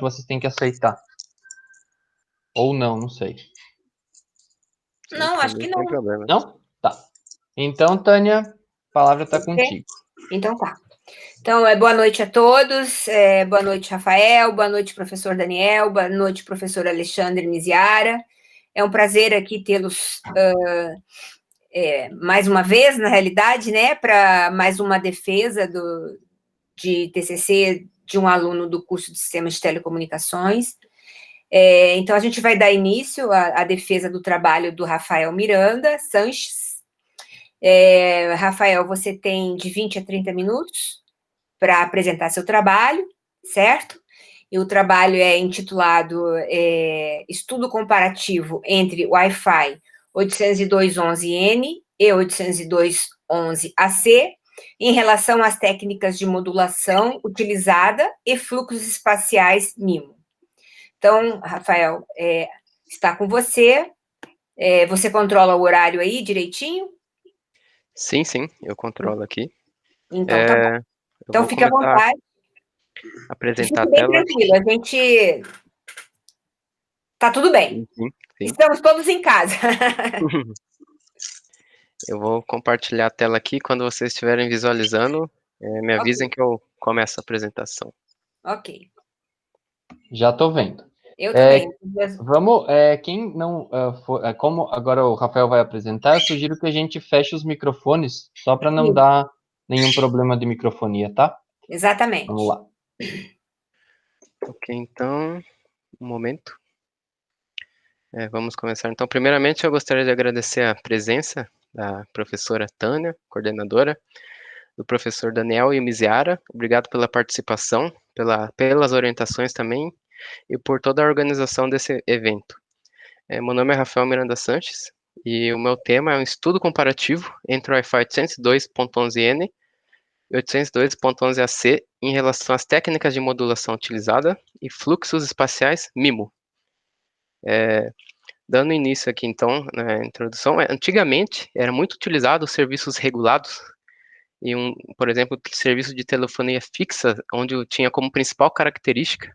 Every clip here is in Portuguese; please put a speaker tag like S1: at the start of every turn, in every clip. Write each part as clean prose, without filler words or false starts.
S1: vocês têm que aceitar. Ou não sei.
S2: Não, acho que não.
S3: Sem problema.
S1: Não? Tá. Então, Tânia, a palavra está contigo.
S2: Então tá. Então, boa noite a todos, boa noite, Rafael, boa noite, professor Daniel, boa noite, professor Alexandre Miziara. É um prazer aqui tê-los mais uma vez, na realidade, né, para mais uma defesa de TCC de um aluno do curso de Sistemas de Telecomunicações. Então, a gente vai dar início à defesa do trabalho do Rafael Miranda Sanches. Rafael, você tem de 20 a 30 minutos para apresentar seu trabalho, certo? E o trabalho é intitulado Estudo Comparativo entre Wi-Fi 802.11n e 802.11ac em relação às técnicas de modulação utilizada e fluxos espaciais MIMO. Então, Rafael, está com você. Você controla o horário aí direitinho?
S3: Sim, eu controlo aqui.
S2: Então, tá bom. Então, fique à vontade.
S3: Apresentar
S2: Fique
S3: a
S2: bem
S3: tela.
S2: tranquilo, a gente... Tá tudo bem.
S3: Sim.
S2: Estamos todos em casa.
S3: Eu vou compartilhar a tela aqui. Quando vocês estiverem visualizando, me avisem que eu começo a apresentação.
S2: Ok.
S1: Já estou vendo.
S2: Eu também.
S1: Vamos, quem não for, como agora o Rafael vai apresentar, eu sugiro que a gente feche os microfones, só para não dar nenhum problema de microfonia, tá?
S2: Exatamente.
S1: Vamos lá.
S3: Ok, então, um momento. Vamos começar. Então, primeiramente, eu gostaria de agradecer a presença da professora Tânia, coordenadora, do professor Daniel e Miziara. Obrigado pela participação, pelas orientações também, e por toda a organização desse evento. Meu nome é Rafael Miranda Sanches, e o meu tema é um estudo comparativo entre o Wi-Fi 802.11n e 802.11ac em relação às técnicas de modulação utilizada e fluxos espaciais MIMO. Dando início aqui, então, na introdução, antigamente era muito utilizado os serviços regulados e, por exemplo, serviço de telefonia fixa, onde tinha como principal característica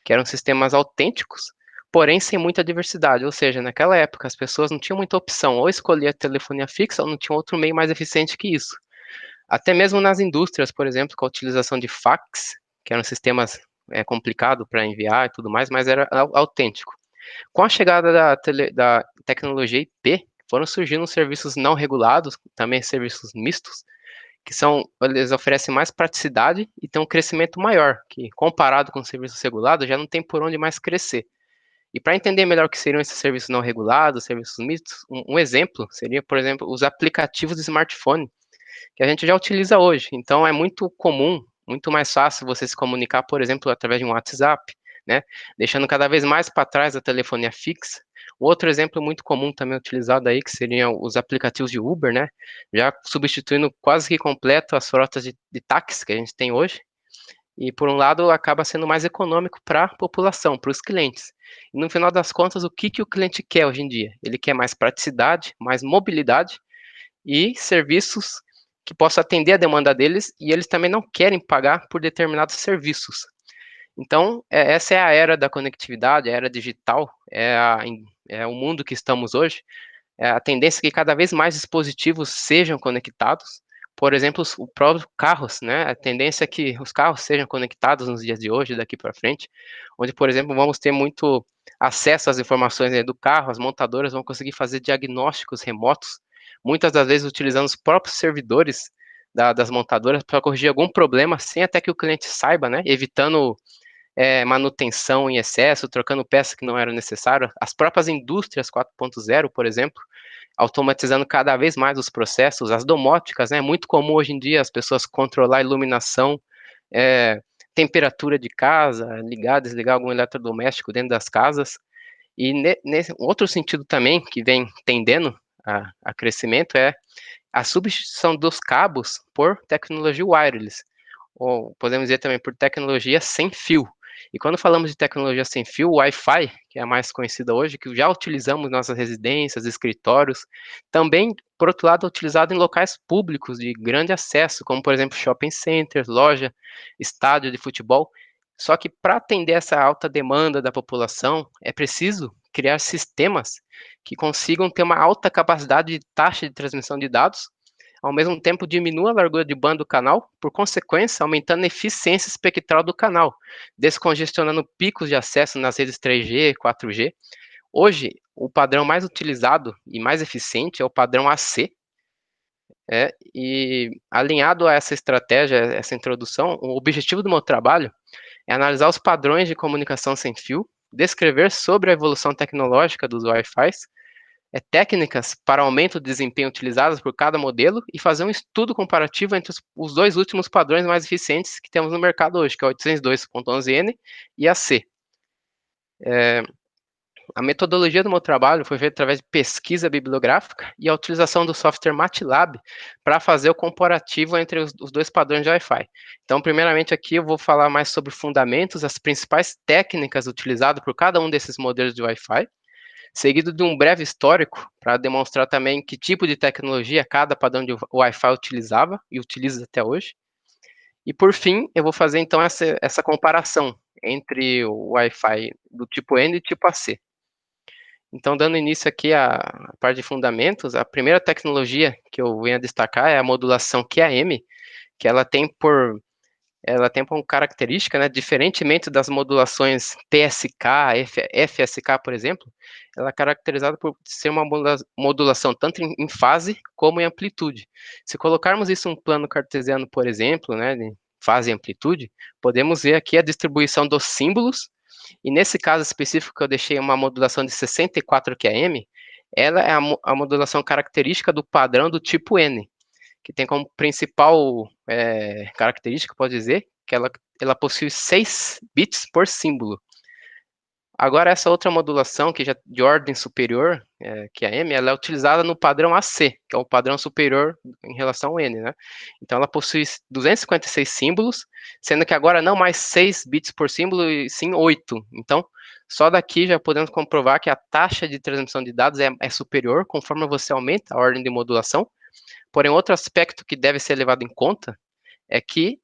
S3: que eram sistemas autênticos, porém sem muita diversidade, ou seja, naquela época as pessoas não tinham muita opção, ou escolher a telefonia fixa ou não tinha outro meio mais eficiente que isso. Até mesmo nas indústrias, por exemplo, com a utilização de fax, que eram sistemas complicados para enviar e tudo mais, mas era autêntico. Com a chegada da tecnologia IP, foram surgindo serviços não regulados, também serviços mistos, que eles oferecem mais praticidade e têm um crescimento maior, que comparado com os serviços regulados, já não tem por onde mais crescer. E para entender melhor o que seriam esses serviços não regulados, serviços mistos, um exemplo seria, por exemplo, os aplicativos de smartphone, que a gente já utiliza hoje. Então é muito comum, muito mais fácil você se comunicar, por exemplo, através de um WhatsApp, né? Deixando cada vez mais para trás a telefonia fixa. Outro exemplo muito comum também utilizado aí, que seriam os aplicativos de Uber, né? Já substituindo quase que completo as frotas de táxi que a gente tem hoje. E, por um lado, acaba sendo mais econômico para a população, para os clientes. E, no final das contas, o que o cliente quer hoje em dia? Ele quer mais praticidade, mais mobilidade e serviços que possam atender a demanda deles, e eles também não querem pagar por determinados serviços. Então, essa é a era da conectividade, a era digital, é o mundo que estamos hoje. A tendência é que cada vez mais dispositivos sejam conectados. Por exemplo, os próprios carros, né? A tendência é que os carros sejam conectados nos dias de hoje, daqui para frente, onde, por exemplo, vamos ter muito acesso às informações do carro, as montadoras vão conseguir fazer diagnósticos remotos, muitas das vezes utilizando os próprios servidores das montadoras para corrigir algum problema, sem até que o cliente saiba, né? Evitando manutenção em excesso, trocando peças que não eram necessárias. As próprias indústrias 4.0, por exemplo, automatizando cada vez mais os processos, as domóticas, né? É muito comum hoje em dia as pessoas controlar a iluminação, temperatura de casa, ligar, desligar algum eletrodoméstico dentro das casas. E nesse outro sentido também, que vem tendendo a crescimento, é a substituição dos cabos por tecnologia wireless, ou podemos dizer também por tecnologia sem fio. E quando falamos de tecnologia sem fio, o Wi-Fi, que é a mais conhecida hoje, que já utilizamos em nossas residências, escritórios, também, por outro lado, é utilizado em locais públicos de grande acesso, como, por exemplo, shopping centers, loja, estádio de futebol, Só que para atender essa alta demanda da população, é preciso criar sistemas que consigam ter uma alta capacidade de taxa de transmissão de dados, ao mesmo tempo diminua a largura de banda do canal, por consequência, aumentando a eficiência espectral do canal, descongestionando picos de acesso nas redes 3G, 4G. Hoje, o padrão mais utilizado e mais eficiente é o padrão AC, e alinhado a essa estratégia, essa introdução, o objetivo do meu trabalho é analisar os padrões de comunicação sem fio, descrever sobre a evolução tecnológica dos Wi-Fi, técnicas para aumento do desempenho utilizadas por cada modelo e fazer um estudo comparativo entre os dois últimos padrões mais eficientes que temos no mercado hoje, que é o 802.11n e a C. A metodologia do meu trabalho foi feita através de pesquisa bibliográfica e a utilização do software MATLAB para fazer o comparativo entre os dois padrões de Wi-Fi. Então, primeiramente aqui eu vou falar mais sobre fundamentos, as principais técnicas utilizadas por cada um desses modelos de Wi-Fi, seguido de um breve histórico para demonstrar também que tipo de tecnologia cada padrão de Wi-Fi utilizava e utiliza até hoje. E por fim, eu vou fazer então essa comparação entre o Wi-Fi do tipo N e tipo AC. Então, dando início aqui à parte de fundamentos, a primeira tecnologia que eu venho a destacar é a modulação QAM, que ela tem por característica, né, diferentemente das modulações PSK, FSK, por exemplo, ela é caracterizada por ser uma modulação tanto em fase como em amplitude. Se colocarmos isso em um plano cartesiano, por exemplo, né, de fase e amplitude, podemos ver aqui a distribuição dos símbolos, e nesse caso específico que eu deixei uma modulação de 64 QAM, ela é a modulação característica do padrão do tipo N, que tem como principal característica, pode dizer, que ela possui 6 bits por símbolo. Agora, essa outra modulação, que já de ordem superior, que é a M, ela é utilizada no padrão AC, que é o padrão superior em relação ao N, né? Então, ela possui 256 símbolos, sendo que agora não mais 6 bits por símbolo, e sim 8. Então, só daqui já podemos comprovar que a taxa de transmissão de dados é superior conforme você aumenta a ordem de modulação. Porém, outro aspecto que deve ser levado em conta é que,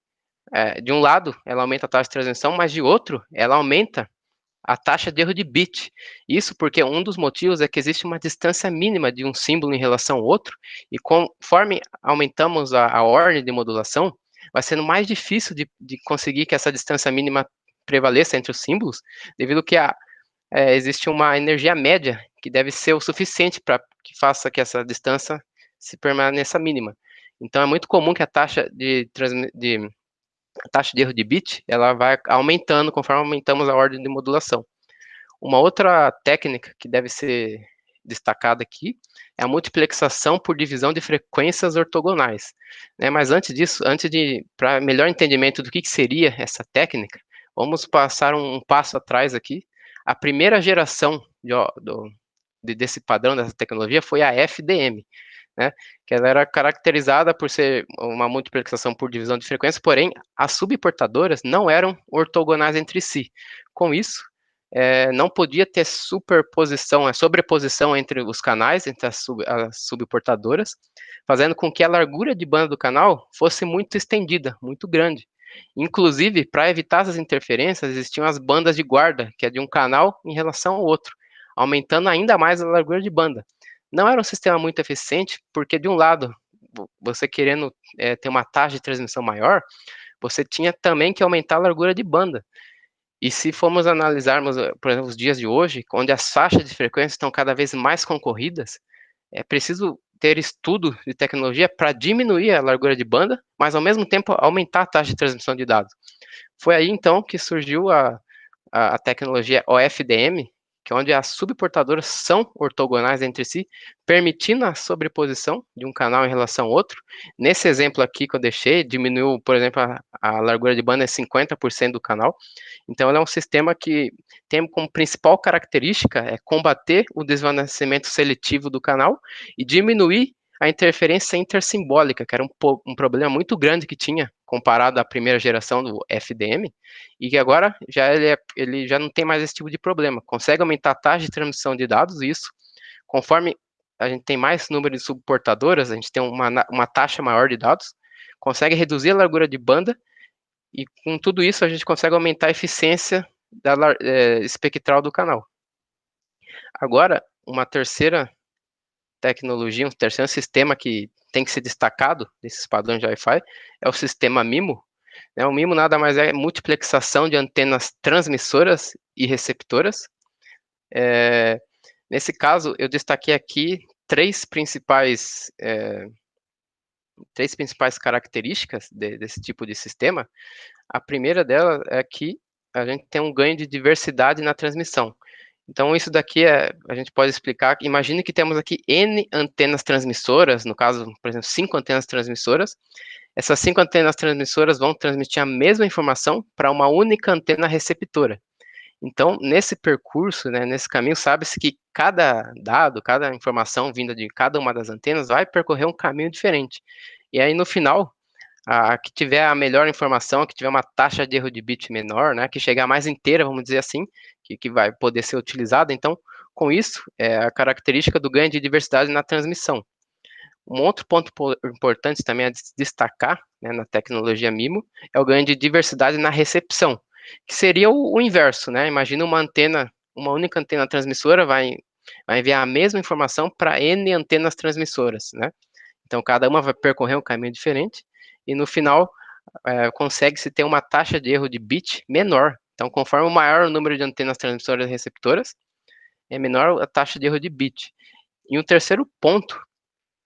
S3: de um lado, ela aumenta a taxa de transmissão, mas de outro, ela aumenta a taxa de erro de bit. Isso porque um dos motivos é que existe uma distância mínima de um símbolo em relação ao outro, e conforme aumentamos a ordem de modulação, vai sendo mais difícil de conseguir que essa distância mínima prevaleça entre os símbolos, devido que existe uma energia média que deve ser o suficiente para que faça que essa distância se permaneça mínima. Então, é muito comum que a taxa de erro de bit ela vai aumentando conforme aumentamos a ordem de modulação. Uma outra técnica que deve ser destacada aqui é a multiplexação por divisão de frequências ortogonais. Mas antes disso, para melhor entendimento do que seria essa técnica, vamos passar um passo atrás aqui. A primeira geração desse padrão, dessa tecnologia, foi a FDM, né, que ela era caracterizada por ser uma multiplexação por divisão de frequência, porém, as subportadoras não eram ortogonais entre si. Com isso, não podia ter sobreposição entre os canais, entre as subportadoras, fazendo com que a largura de banda do canal fosse muito estendida, muito grande. Inclusive, para evitar essas interferências, existiam as bandas de guarda, que é de um canal em relação ao outro, aumentando ainda mais a largura de banda. Não era um sistema muito eficiente, porque de um lado, você querendo ter uma taxa de transmissão maior, você tinha também que aumentar a largura de banda. E se formos analisarmos, por exemplo, os dias de hoje, onde as faixas de frequência estão cada vez mais concorridas, é preciso ter estudo de tecnologia para diminuir a largura de banda, mas ao mesmo tempo aumentar a taxa de transmissão de dados. Foi aí então que surgiu a tecnologia OFDM, que é onde as subportadoras são ortogonais entre si, permitindo a sobreposição de um canal em relação ao outro. Nesse exemplo aqui que eu deixei, diminuiu, por exemplo, a largura de banda é 50% do canal. Então, ele é um sistema que tem como principal característica combater o desvanecimento seletivo do canal e diminuir a interferência intersimbólica, que era um problema muito grande que tinha comparado à primeira geração do FDM, e que agora ele já não tem mais esse tipo de problema. Consegue aumentar a taxa de transmissão de dados, e isso, conforme a gente tem mais número de subportadoras, a gente tem uma taxa maior de dados, consegue reduzir a largura de banda, e com tudo isso a gente consegue aumentar a eficiência espectral do canal. Agora, uma terceira tecnologia, um terceiro sistema que tem que ser destacado desses padrões de Wi-Fi é o sistema MIMO. O MIMO nada mais é multiplexação de antenas transmissoras e receptoras. Nesse caso, eu destaquei aqui três principais características desse tipo de sistema. A primeira delas é que a gente tem um ganho de diversidade na transmissão. Então, isso daqui a gente pode explicar. Imagine que temos aqui N antenas transmissoras, no caso, por exemplo, 5 antenas transmissoras. Essas 5 antenas transmissoras vão transmitir a mesma informação para uma única antena receptora. Então, nesse percurso, né, nesse caminho, sabe-se que cada dado, cada informação vinda de cada uma das antenas vai percorrer um caminho diferente. E aí, no final, a que tiver a melhor informação, a que tiver uma taxa de erro de bit menor, né, que chegar mais inteira, vamos dizer assim, que vai poder ser utilizada. Então, com isso, é a característica do ganho de diversidade na transmissão. Um outro ponto importante também a destacar, né, na tecnologia MIMO é o ganho de diversidade na recepção, que seria o inverso, né? Imagina uma única antena transmissora vai enviar a mesma informação para N antenas transmissoras, né? Então, cada uma vai percorrer um caminho diferente e, no final, consegue-se ter uma taxa de erro de bit menor. Então, conforme o maior o número de antenas transmissoras e receptoras, é menor a taxa de erro de bit. E um terceiro ponto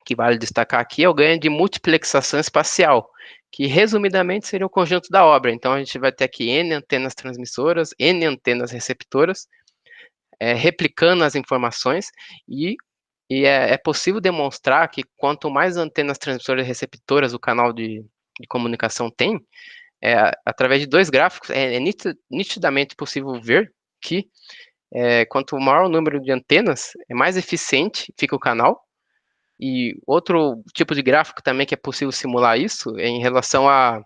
S3: que vale destacar aqui é o ganho de multiplexação espacial, que resumidamente seria o conjunto da obra. Então, a gente vai ter aqui N antenas transmissoras, N antenas receptoras, replicando as informações, e é possível demonstrar que quanto mais antenas transmissoras e receptoras o canal de comunicação tem, através de dois gráficos, é nitidamente possível ver que quanto maior o número de antenas, mais eficiente fica o canal. E outro tipo de gráfico também que é possível simular isso é em relação à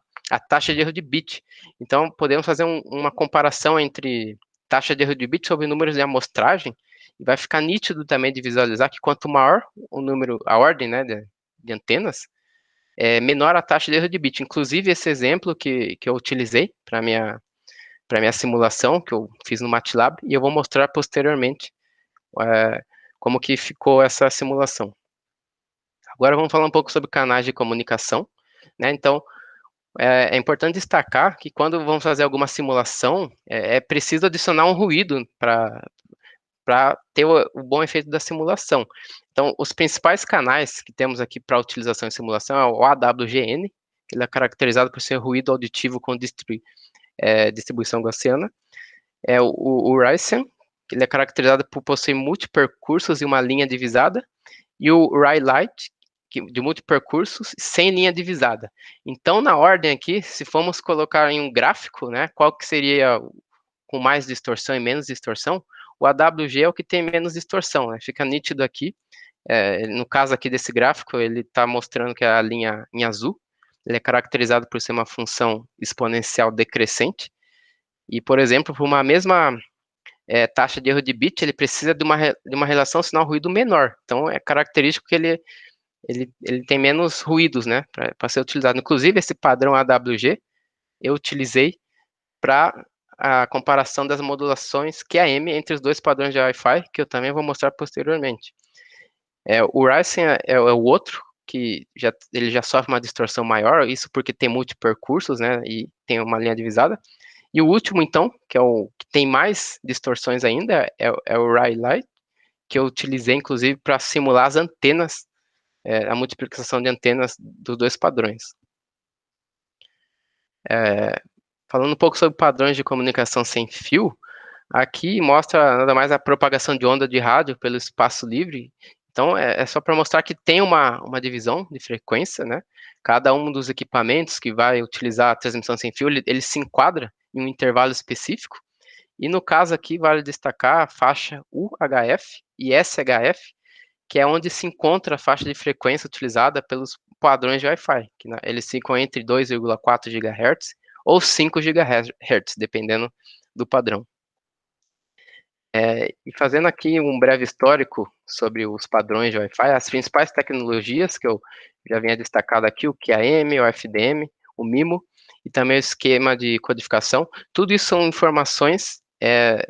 S3: taxa de erro de bit. Então, podemos fazer uma comparação entre taxa de erro de bit sobre números de amostragem, e vai ficar nítido também de visualizar que quanto maior o número, a ordem, né, de antenas, menor a taxa de erro de bit. Inclusive, esse exemplo que eu utilizei para minha simulação, que eu fiz no MATLAB, e eu vou mostrar posteriormente como que ficou essa simulação. Agora vamos falar um pouco sobre canais de comunicação, né? Então, é importante destacar que quando vamos fazer alguma simulação, é preciso adicionar um ruído para ter o bom efeito da simulação. Então, os principais canais que temos aqui para utilização em simulação é o AWGN, que ele é caracterizado por ser ruído auditivo com distribuição gaussiana. É o Raisen, que ele é caracterizado por possuir multipercursos e uma linha divisada. E o Raylight, de multipercursos sem linha divisada. Então, na ordem aqui, se formos colocar em um gráfico, né, qual que seria com mais distorção e menos distorção, o AWG é o que tem menos distorção, né? Fica nítido aqui. No caso aqui desse gráfico, ele está mostrando que a linha em azul, ele é caracterizado por ser uma função exponencial decrescente. E, por exemplo, por uma mesma taxa de erro de bit, ele precisa de uma relação sinal-ruído menor. Então, é característico que ele tem menos ruídos, né, para ser utilizado. Inclusive, esse padrão AWG eu utilizei para a comparação das modulações QAM entre os dois padrões de Wi-Fi, que eu também vou mostrar posteriormente. O Ryzen é o outro, que ele já sofre uma distorção maior, isso porque tem multipercursos, né, e tem uma linha divisada. E o último, então, que é o que tem mais distorções ainda, é o Raylight, que eu utilizei, inclusive, para simular as antenas, a multiplicação de antenas dos dois padrões. Falando um pouco sobre padrões de comunicação sem fio, aqui mostra nada mais a propagação de onda de rádio pelo espaço livre. Então, é só para mostrar que tem uma divisão de frequência, né? Cada um dos equipamentos que vai utilizar a transmissão sem fio, ele se enquadra em um intervalo específico. E no caso aqui, vale destacar a faixa UHF e SHF, que é onde se encontra a faixa de frequência utilizada pelos padrões de Wi-Fi, que eles ficam entre 2,4 GHz ou 5 GHz, dependendo do padrão. E fazendo aqui um breve histórico sobre os padrões de Wi-Fi, as principais tecnologias que eu já vinha destacado aqui, o QAM, o FDM, o MIMO e também o esquema de codificação. Tudo isso são informações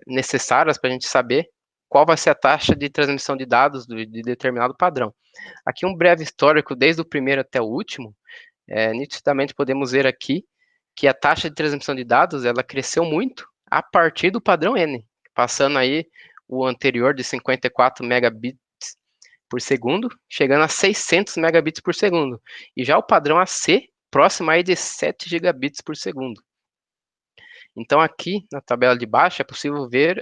S3: necessárias para a gente saber qual vai ser a taxa de transmissão de dados de determinado padrão. Aqui um breve histórico, desde o primeiro até o último. Nitidamente podemos ver aqui que a taxa de transmissão de dados ela cresceu muito a partir do padrão N, passando aí o anterior de 54 megabits por segundo, chegando a 600 megabits por segundo. E já o padrão AC, próximo aí de 7 gigabits por segundo. Então, aqui na tabela de baixo é possível ver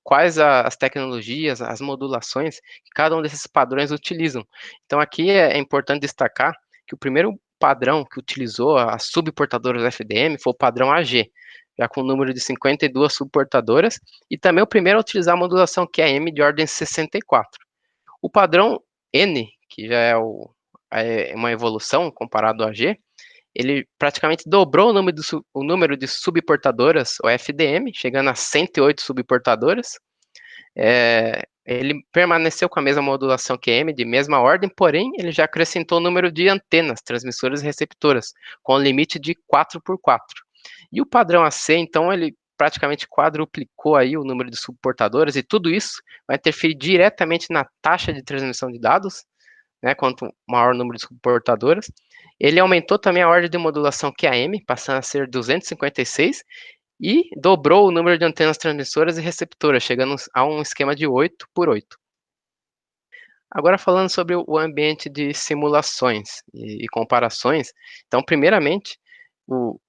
S3: quais as tecnologias, as modulações que cada um desses padrões utilizam. Então, aqui é importante destacar que o primeiro padrão que utilizou as subportadoras FDM foi o padrão AG, já com o número de 52 subportadoras, e também o primeiro a utilizar a modulação QAM de ordem 64. O padrão N, que já é uma evolução comparado ao AG, ele praticamente dobrou o número de subportadoras, o FDM, chegando a 108 subportadoras. Ele permaneceu com a mesma modulação QM, de mesma ordem, porém, ele já acrescentou o número de antenas, transmissoras e receptoras, com limite de 4x4. E o padrão AC, então, ele praticamente quadruplicou aí o número de subportadoras, e tudo isso vai interferir diretamente na taxa de transmissão de dados, né, quanto maior o número de subportadoras. Ele aumentou também a ordem de modulação QAM, passando a ser 256, e dobrou o número de antenas transmissoras e receptoras, chegando a um esquema de 8x8. Agora falando sobre o ambiente de simulações e comparações, então primeiramente,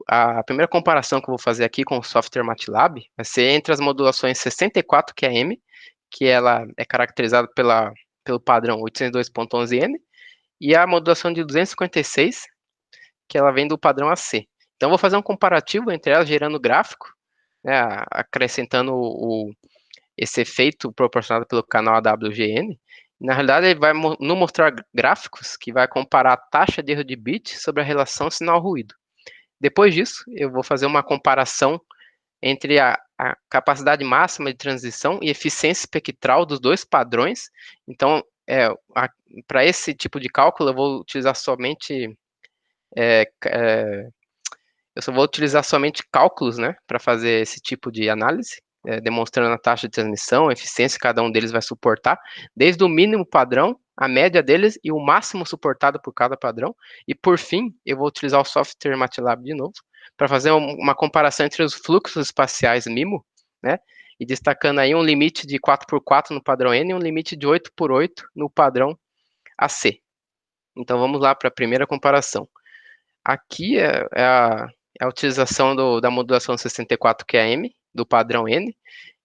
S3: a primeira comparação que eu vou fazer aqui com o software MATLAB vai ser entre as modulações 64 QAM, que ela é caracterizada pelo padrão 802.11n, e a modulação de 256, que ela vem do padrão AC. Então, vou fazer um comparativo entre elas, gerando gráfico, né, acrescentando esse efeito proporcionado pelo canal AWGN. Na realidade, ele vai nos mostrar gráficos que vai comparar a taxa de erro de bit sobre a relação sinal-ruído. Depois disso, eu vou fazer uma comparação entre a capacidade máxima de transição e eficiência espectral dos dois padrões. Então, para esse tipo de cálculo, eu vou utilizar somente eu só vou utilizar somente cálculos, né, para fazer esse tipo de análise, demonstrando a taxa de transmissão, a eficiência que cada um deles vai suportar, desde o mínimo padrão, a média deles e o máximo suportado por cada padrão. E por fim, eu vou utilizar o software MATLAB de novo, para fazer uma comparação entre os fluxos espaciais MIMO, né, e destacando aí um limite de 4x4 no padrão N e um limite de 8x8 no padrão AC. Então vamos lá para a primeira comparação. Aqui é a utilização da modulação 64 QAM, do padrão N.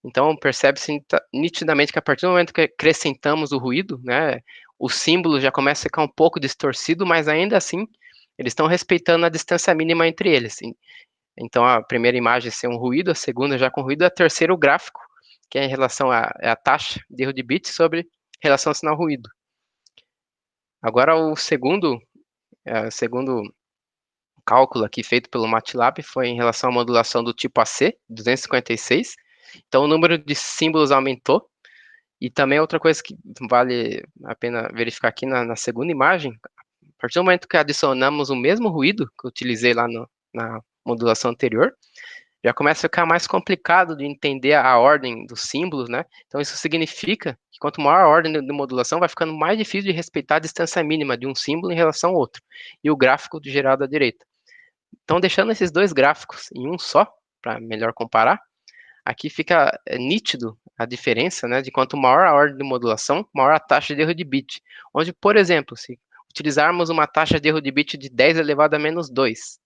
S3: Então, percebe-se nitidamente que a partir do momento que acrescentamos o ruído, né, o símbolo já começa a ficar um pouco distorcido, mas ainda assim, eles estão respeitando a distância mínima entre eles. Então, a primeira imagem ser um ruído, a segunda já com ruído, a terceira o gráfico, que é em relação à taxa de erro de bit sobre relação sinal-ruído. Agora, o segundo cálculo aqui feito pelo MATLAB foi em relação à modulação do tipo AC, 256. Então, o número de símbolos aumentou. E também outra coisa que vale a pena verificar aqui na segunda imagem, a partir do momento que adicionamos o mesmo ruído que eu utilizei lá na modulação anterior, já começa a ficar mais complicado de entender a ordem dos símbolos, né? Então, isso significa que quanto maior a ordem de modulação, vai ficando mais difícil de respeitar a distância mínima de um símbolo em relação ao outro. E o gráfico gerado à direita. Então, deixando esses dois gráficos em um só, para melhor comparar, aqui fica nítido a diferença, né, de quanto maior a ordem de modulação, maior a taxa de erro de bit. Onde, por exemplo, se utilizarmos uma taxa de erro de bit de 10 elevado a menos 2,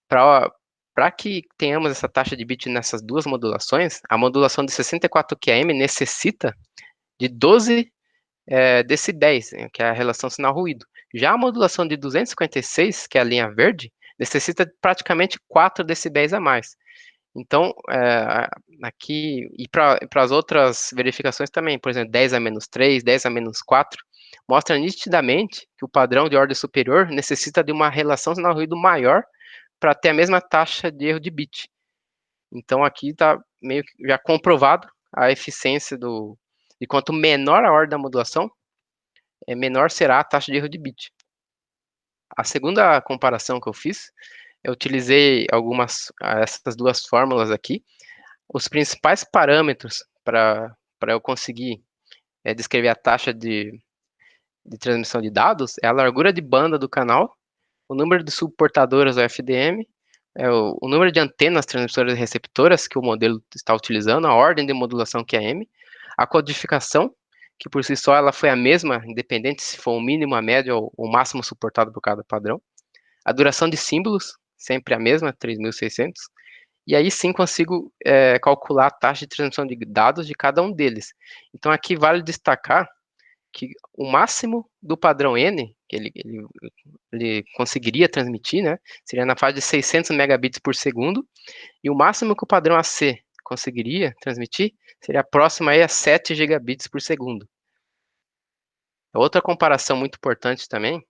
S3: para que tenhamos essa taxa de bit nessas duas modulações, a modulação de 64 QAM necessita de 12 decibéis, que é a relação sinal-ruído. Já a modulação de 256, que é a linha verde, necessita praticamente 4 decibéis a mais. Então, aqui, e para as outras verificações também, por exemplo, 10 a menos 3, 10 a menos 4, mostra nitidamente que o padrão de ordem superior necessita de uma relação sinal-ruído maior para ter a mesma taxa de erro de bit. Então, aqui está meio que já comprovado a eficiência de quanto menor a ordem da modulação, menor será a taxa de erro de bit. A segunda comparação que eu fiz eu utilizei essas duas fórmulas aqui. Os principais parâmetros para eu conseguir descrever a taxa de transmissão de dados é a largura de banda do canal, o número de suportadoras do FDM, o número de antenas transmissoras e receptoras que o modelo está utilizando, a ordem de modulação que é M, a codificação, que por si só ela foi a mesma, independente se for o mínimo, a média ou o máximo suportado por cada padrão, a duração de símbolos, sempre a mesma, 3.600, e aí sim consigo calcular a taxa de transmissão de dados de cada um deles. Então aqui vale destacar que o máximo do padrão N, que ele conseguiria transmitir, né, seria na fase de 600 megabits por segundo, e o máximo que o padrão AC conseguiria transmitir seria próximo aí a 7 gigabits por segundo. Outra comparação muito importante também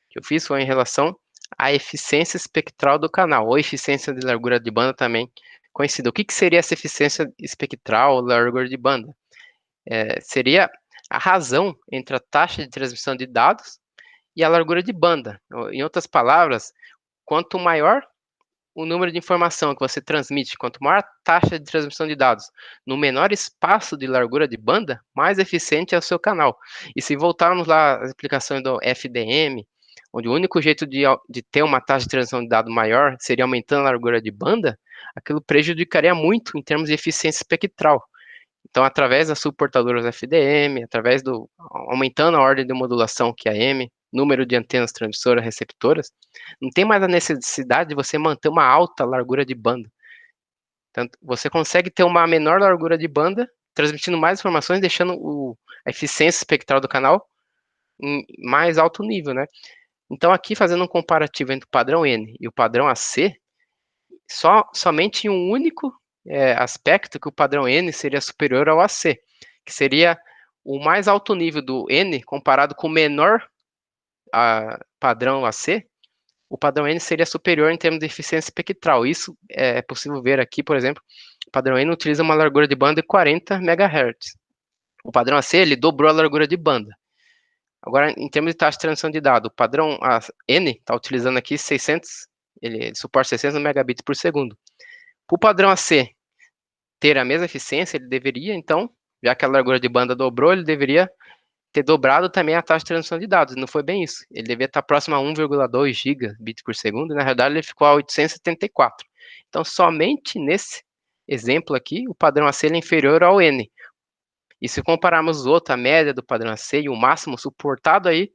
S3: que eu fiz foi em relação à eficiência espectral do canal, ou eficiência de largura de banda também conhecida. O que seria essa eficiência espectral ou largura de banda? Seria a razão entre a taxa de transmissão de dados e a largura de banda. Em outras palavras, quanto maior o número de informação que você transmite, quanto maior a taxa de transmissão de dados, no menor espaço de largura de banda, mais eficiente é o seu canal. E se voltarmos lá às explicações do FDM, onde o único jeito de ter uma taxa de transmissão de dados maior seria aumentando a largura de banda, aquilo prejudicaria muito em termos de eficiência espectral. Então, através das suportadoras FDM, aumentando a ordem de modulação, que é a M, número de antenas transmissoras, receptoras, não tem mais a necessidade de você manter uma alta largura de banda. Tanto, você consegue ter uma menor largura de banda, transmitindo mais informações, deixando a eficiência espectral do canal em mais alto nível, né? Então, aqui, fazendo um comparativo entre o padrão N e o padrão AC, somente em um único aspecto que o padrão N seria superior ao AC, que seria o mais alto nível do N comparado com o menor padrão AC, o padrão N seria superior em termos de eficiência espectral. Isso é possível ver aqui, por exemplo, o padrão N utiliza uma largura de banda de 40 MHz. O padrão AC, ele dobrou a largura de banda. Agora, em termos de taxa de transmissão de dados, o padrão N está utilizando aqui 600, ele suporta 600 megabits por segundo. Para o padrão AC ter a mesma eficiência, ele deveria, então, já que a largura de banda dobrou, ele deveria ter dobrado também a taxa de transmissão de dados. Não foi bem isso. Ele devia estar próximo a 1,2 gigabits por segundo, e na realidade ele ficou a 874. Então, somente nesse exemplo aqui, o padrão AC é inferior ao N. E se compararmos o outro, a média do padrão AC e o máximo suportado aí,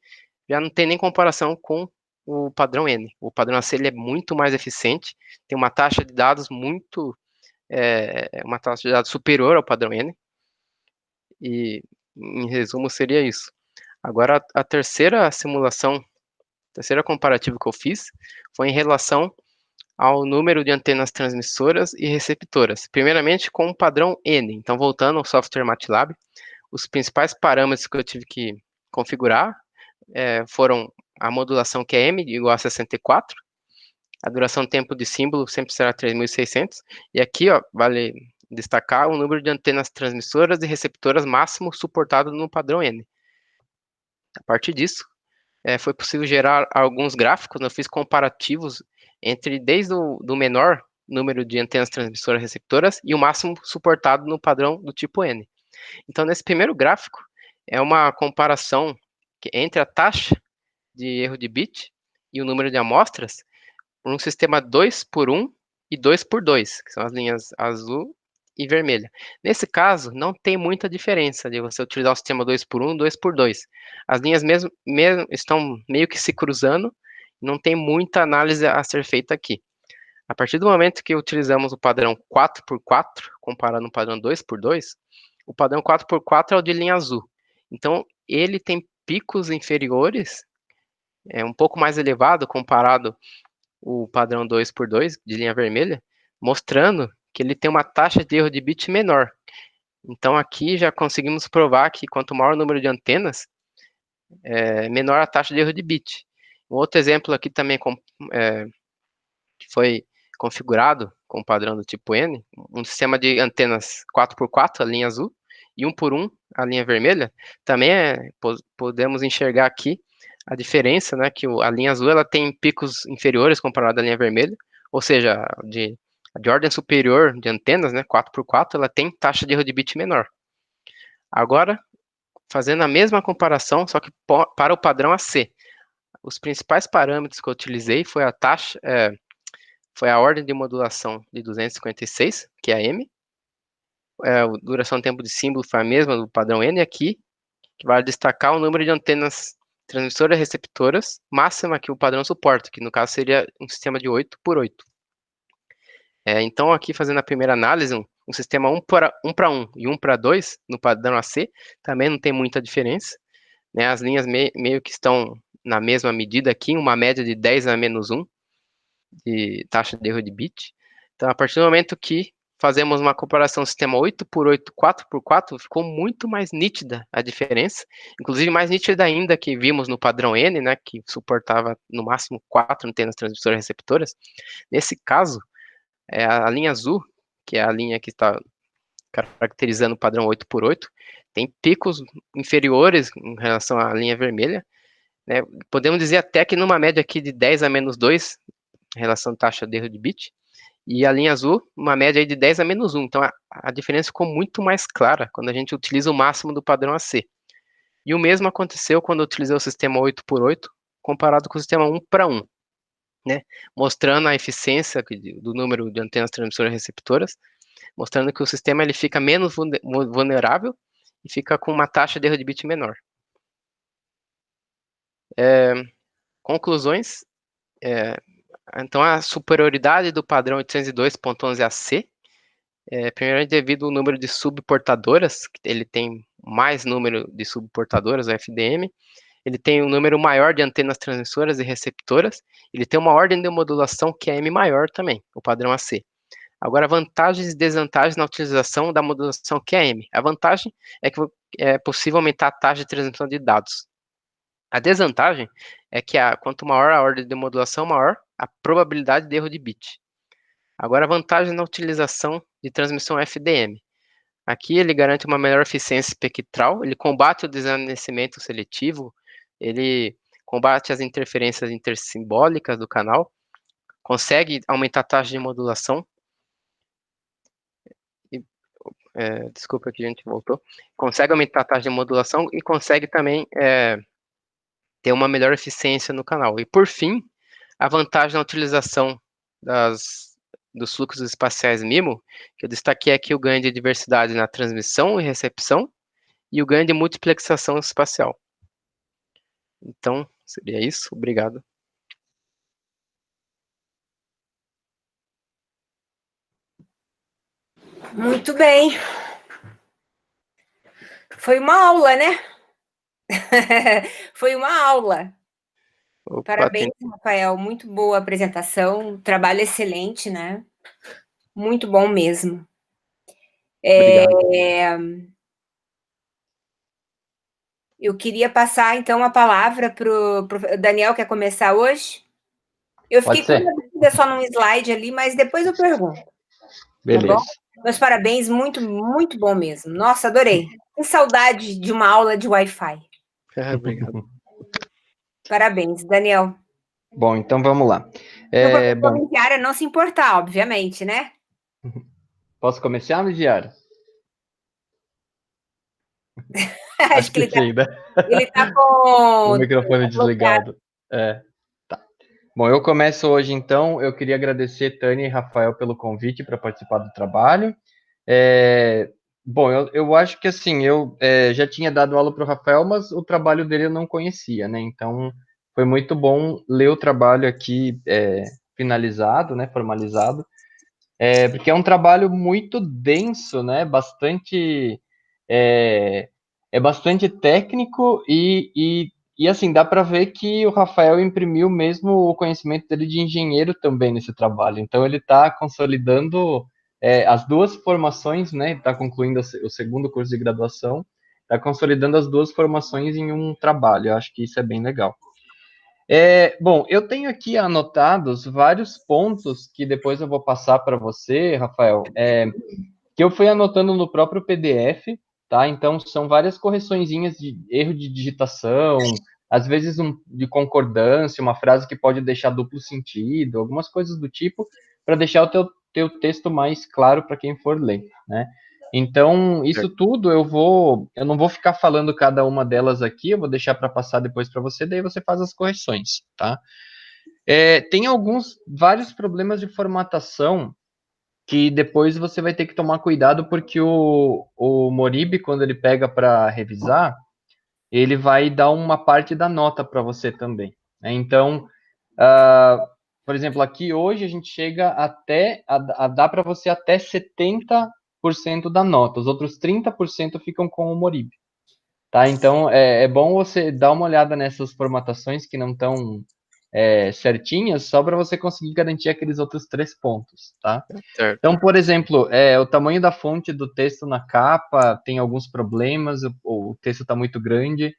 S3: já não tem nem comparação com o padrão N. O padrão AC ele é muito mais eficiente, tem uma taxa de dados uma taxa de dados superior ao padrão N. E, em resumo, seria isso. Agora, a terceira simulação, terceira comparativa que eu fiz, foi em relação ao número de antenas transmissoras e receptoras. Primeiramente, com o padrão N. Então, voltando ao software MATLAB, os principais parâmetros que eu tive que configurar foram a modulação, que é M igual a 64, a duração de tempo de símbolo sempre será 3.600, e aqui, ó, vale destacar o número de antenas transmissoras e receptoras máximo suportado no padrão N. A partir disso, foi possível gerar alguns gráficos, eu fiz comparativos desde o menor número de antenas transmissoras e receptoras e o máximo suportado no padrão do tipo N. Então, nesse primeiro gráfico, é uma comparação entre a taxa de erro de bit e o número de amostras por um sistema 2x1 e 2x2, que são as linhas azul e vermelha. Nesse caso, não tem muita diferença de você utilizar o sistema 2x1 e 2x2. As linhas mesmo estão meio que se cruzando, não tem muita análise a ser feita aqui. A partir do momento que utilizamos o padrão 4x4, comparando o padrão 2x2, o padrão 4x4 é o de linha azul. Então, ele tem picos inferiores, um pouco mais elevado comparado o padrão 2x2 de linha vermelha, mostrando que ele tem uma taxa de erro de bit menor. Então, aqui já conseguimos provar que quanto maior o número de antenas, menor a taxa de erro de bit. Um outro exemplo aqui também que foi configurado com o padrão do tipo N, um sistema de antenas 4x4, a linha azul, e 1x1, a linha vermelha, também podemos enxergar aqui a diferença, né, que a linha azul ela tem picos inferiores comparado à linha vermelha, ou seja, de ordem superior de antenas, né, 4x4, ela tem taxa de erro de bit menor. Agora, fazendo a mesma comparação, só que para o padrão AC. Os principais parâmetros que eu utilizei foi a taxa, foi a ordem de modulação de 256, que é a M. A duração de tempo de símbolo foi a mesma do padrão N aqui, que vai destacar o número de antenas transmissoras e receptoras máxima que o padrão suporta, que no caso seria um sistema de 8x8. Então, aqui fazendo a primeira análise, um sistema 1 para 1 e 1 para 2 no padrão AC, também não tem muita diferença, né? As linhas meio que estão na mesma medida aqui, uma média de 10 a menos 1 de taxa de erro de bit. Então, a partir do momento que fazemos uma comparação sistema 8x8, 4x4, ficou muito mais nítida a diferença, inclusive mais nítida ainda que vimos no padrão N, né, que suportava no máximo 4 antenas transmissoras receptoras. Nesse caso, a linha azul, que é a linha que está caracterizando o padrão 8x8, tem picos inferiores em relação à linha vermelha, né? Podemos dizer até que numa média aqui de 10 a menos 2, em relação à taxa de erro de bit, e a linha azul, uma média aí de 10 a menos 1. Então, a diferença ficou muito mais clara quando a gente utiliza o máximo do padrão AC. E o mesmo aconteceu quando eu utilizei o sistema 8x8, comparado com o sistema 1 para 1, né? Mostrando a eficiência do número de antenas transmissoras receptoras, mostrando que o sistema ele fica menos vulnerável e fica com uma taxa de erro de bit menor. Conclusões. Então, a superioridade do padrão 802.11ac, primeiro devido ao número de subportadoras, ele tem mais número de subportadoras, o FDM, ele tem um número maior de antenas transmissoras e receptoras, ele tem uma ordem de modulação que é M maior também, o padrão AC. Agora, vantagens e desvantagens na utilização da modulação QAM. A vantagem é que é possível aumentar a taxa de transmissão de dados. A desvantagem é que quanto maior a ordem de modulação, maior a probabilidade de erro de bit. Agora, a vantagem na utilização de transmissão FDM. Aqui ele garante uma melhor eficiência espectral, ele combate o desvanecimento seletivo, ele combate as interferências intersimbólicas do canal, consegue aumentar a taxa de modulação. Desculpa que a gente voltou. Consegue aumentar a taxa de modulação e consegue também ter uma melhor eficiência no canal. E por fim, a vantagem na utilização dos fluxos espaciais MIMO, que eu destaquei aqui o ganho de diversidade na transmissão e recepção e o ganho de multiplexação espacial. Então, seria isso. Obrigado.
S2: Muito bem. Foi uma aula, né? Foi uma aula.
S3: Opa,
S2: Parabéns, Rafael. Muito boa apresentação. Trabalho excelente, né? Muito bom mesmo.
S3: Obrigado.
S2: Eu queria passar, então, a palavra para o Daniel. Quer começar hoje? Eu fiquei com uma dúvida só num slide ali, mas depois eu pergunto.
S1: Beleza.
S2: Tá bom? Meus parabéns, muito, muito bom mesmo. Nossa, adorei. Que saudade de uma aula de Wi-Fi.
S3: Obrigado.
S2: Parabéns, Daniel.
S1: Bom, então vamos lá.
S2: Bom, Diária não se importar, obviamente, né?
S1: Posso começar, Diária?
S2: Acho que sim, né? Ele tá com
S1: o microfone desligado. Tá. Bom, eu começo hoje, então. Eu queria agradecer Tânia e Rafael pelo convite para participar do trabalho. Bom, eu acho que assim, eu já tinha dado aula para o Rafael, mas o trabalho dele eu não conhecia, né? Então, foi muito bom ler o trabalho aqui finalizado, né? Formalizado, porque é um trabalho muito denso, né? Bastante bastante técnico e assim, dá para ver que o Rafael imprimiu mesmo o conhecimento dele de engenheiro também nesse trabalho. Então, ele está consolidando as duas formações, né? Está concluindo o segundo curso de graduação, está consolidando as duas formações em um trabalho. Eu acho que isso é bem legal. Bom, eu tenho aqui anotados vários pontos que depois eu vou passar para você, Rafael, que eu fui anotando no próprio PDF, tá? Então, são várias correçõezinhas de erro de digitação, às vezes de concordância, uma frase que pode deixar duplo sentido, algumas coisas do tipo, para deixar o teu texto mais claro para quem for ler, né? Então, isso tudo eu não vou ficar falando cada uma delas aqui, eu vou deixar para passar depois para você, daí você faz as correções, tá? Tem vários problemas de formatação que depois você vai ter que tomar cuidado, porque o Moribe, quando ele pega para revisar, ele vai dar uma parte da nota para você também, né? Então, por exemplo, aqui hoje a gente chega até a dar para você até 70% da nota, os outros 30% ficam com o Moribe, tá? Então, é bom você dar uma olhada nessas formatações que não estão certinhas, só para você conseguir garantir aqueles outros 3 pontos, tá?
S3: Certo.
S1: Então, por exemplo, o tamanho da fonte do texto na capa tem alguns problemas, o texto está muito grande.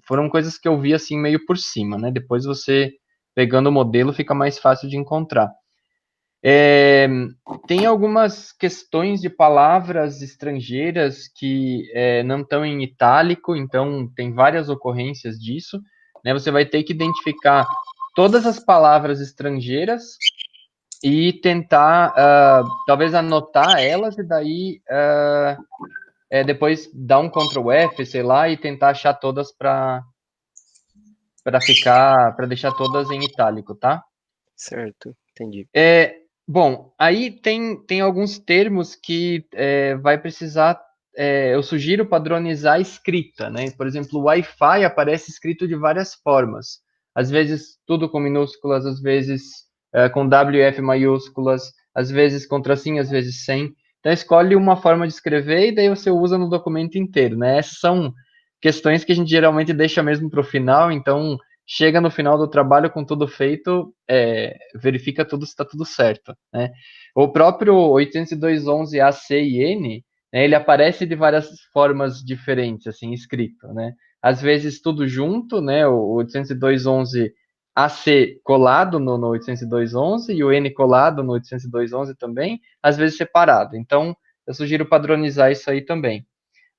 S1: Foram coisas que eu vi assim meio por cima, né? Depois você pegando o modelo fica mais fácil de encontrar. Tem algumas questões de palavras estrangeiras que não estão em itálico, então tem várias ocorrências disso, né? Você vai ter que identificar todas as palavras estrangeiras e tentar, talvez anotar elas e daí depois dar um Ctrl F, sei lá, e tentar achar todas para deixar todas em itálico, tá?
S3: Certo, entendi.
S1: Bom, aí tem alguns termos que vai precisar, eu sugiro padronizar a escrita, né? Por exemplo, o Wi-Fi aparece escrito de várias formas. Às vezes tudo com minúsculas, às vezes com WF maiúsculas, às vezes com tracinho, às vezes sem. Então escolhe uma forma de escrever e daí você usa no documento inteiro, né? Essas são questões que a gente geralmente deixa mesmo para o final, então chega no final do trabalho com tudo feito, verifica tudo se está tudo certo, né? O próprio 802.11 A, C e N, né, ele aparece de várias formas diferentes, assim, escrito, né? Às vezes tudo junto, né? O 802.11 AC colado no 802.11 e o N colado no 802.11 também, às vezes separado. Então, eu sugiro padronizar isso aí também.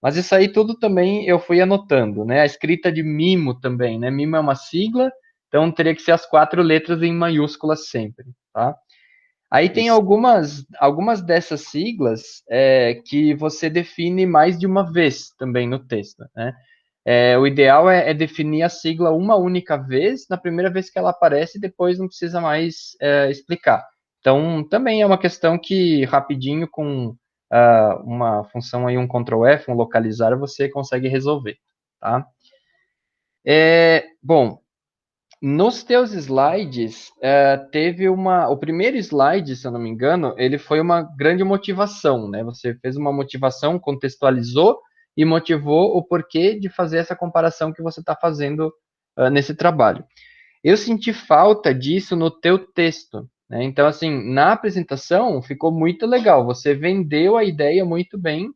S1: Mas isso aí tudo também eu fui anotando, né? A escrita de mimo também, né? Mimo é uma sigla, então teria que ser as 4 letras em maiúsculas sempre, tá? Aí tem algumas dessas siglas que você define mais de uma vez também no texto, né? O ideal é definir a sigla uma única vez, na primeira vez que ela aparece, depois não precisa mais explicar. Então, também é uma questão que, rapidinho, com uma função aí, um Ctrl F, um localizar, você consegue resolver, tá? Bom, nos teus slides, o primeiro slide, se eu não me engano, ele foi uma grande motivação, né? Você fez uma motivação, contextualizou e motivou o porquê de fazer essa comparação que você está fazendo nesse trabalho. Eu senti falta disso no teu texto, né? Então, assim, na apresentação ficou muito legal. Você vendeu a ideia muito bem,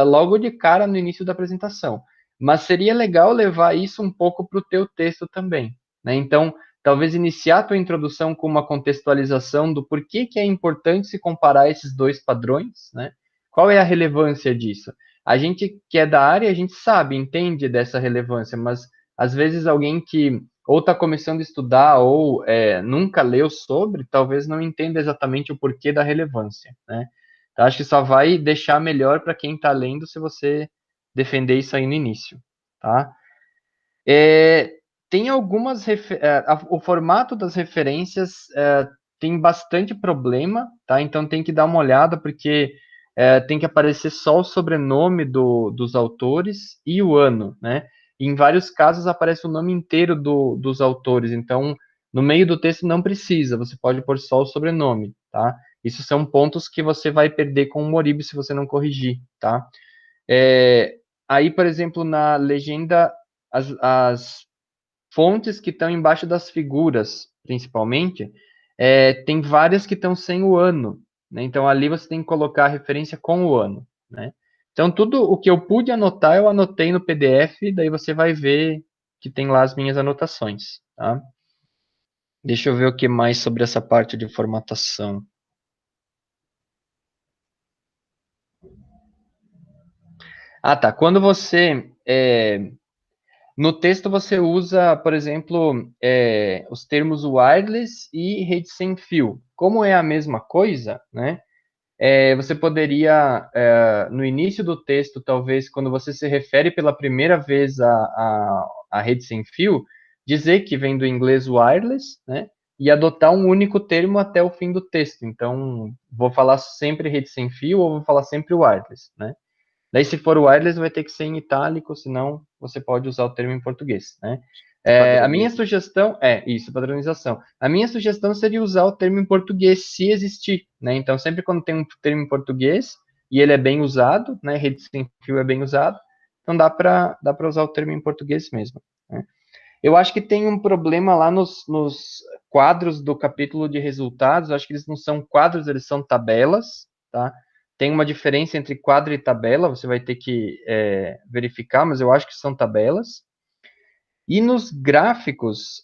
S1: logo de cara no início da apresentação. Mas seria legal levar isso um pouco para o teu texto também, né? Então, talvez iniciar a tua introdução com uma contextualização do porquê que é importante se comparar esses dois padrões, né? Qual é a relevância disso? A gente que é da área, a gente sabe, entende dessa relevância, mas às vezes alguém que ou está começando a estudar ou nunca leu sobre, talvez não entenda exatamente o porquê da relevância, né? Então, acho que só vai deixar melhor para quem está lendo se você defender isso aí no início, tá? Tem algumas o formato das referências tem bastante problema, tá? Então tem que dar uma olhada porque tem que aparecer só o sobrenome dos autores e o ano, né? E em vários casos aparece o nome inteiro dos autores, então no meio do texto não precisa, você pode pôr só o sobrenome, tá? Isso são pontos que você vai perder com o Moribe se você não corrigir, tá? Aí, por exemplo, na legenda, as fontes que estão embaixo das figuras, principalmente, tem várias que estão sem o ano, né? Então, ali você tem que colocar a referência com o ano, né? Então, tudo o que eu pude anotar, eu anotei no PDF, daí você vai ver que tem lá as minhas anotações, tá? Deixa eu ver o que mais sobre essa parte de formatação. Ah, tá. Quando você No texto você usa, por exemplo, os termos wireless e rede sem fio. Como é a mesma coisa, né? Você poderia, no início do texto, talvez, quando você se refere pela primeira vez à rede sem fio, dizer que vem do inglês wireless, né? E adotar um único termo até o fim do texto. Então, vou falar sempre rede sem fio ou vou falar sempre wireless, né? Daí, se for wireless, vai ter que ser em itálico, senão você pode usar o termo em português, né?
S3: Você
S1: A minha
S3: padroniza.
S1: sugestão isso, padronização. A minha sugestão seria usar o termo em português, se existir, né? Então, sempre quando tem um termo em português e ele é bem usado, né? Rede sem fio é bem usado, então dá para usar o termo em português mesmo, né? Eu acho que tem um problema lá nos quadros do capítulo de resultados. Eu acho que eles não são quadros, eles são tabelas, tá? Tem uma diferença entre quadro e tabela, você vai ter que verificar, mas eu acho que são tabelas. E nos gráficos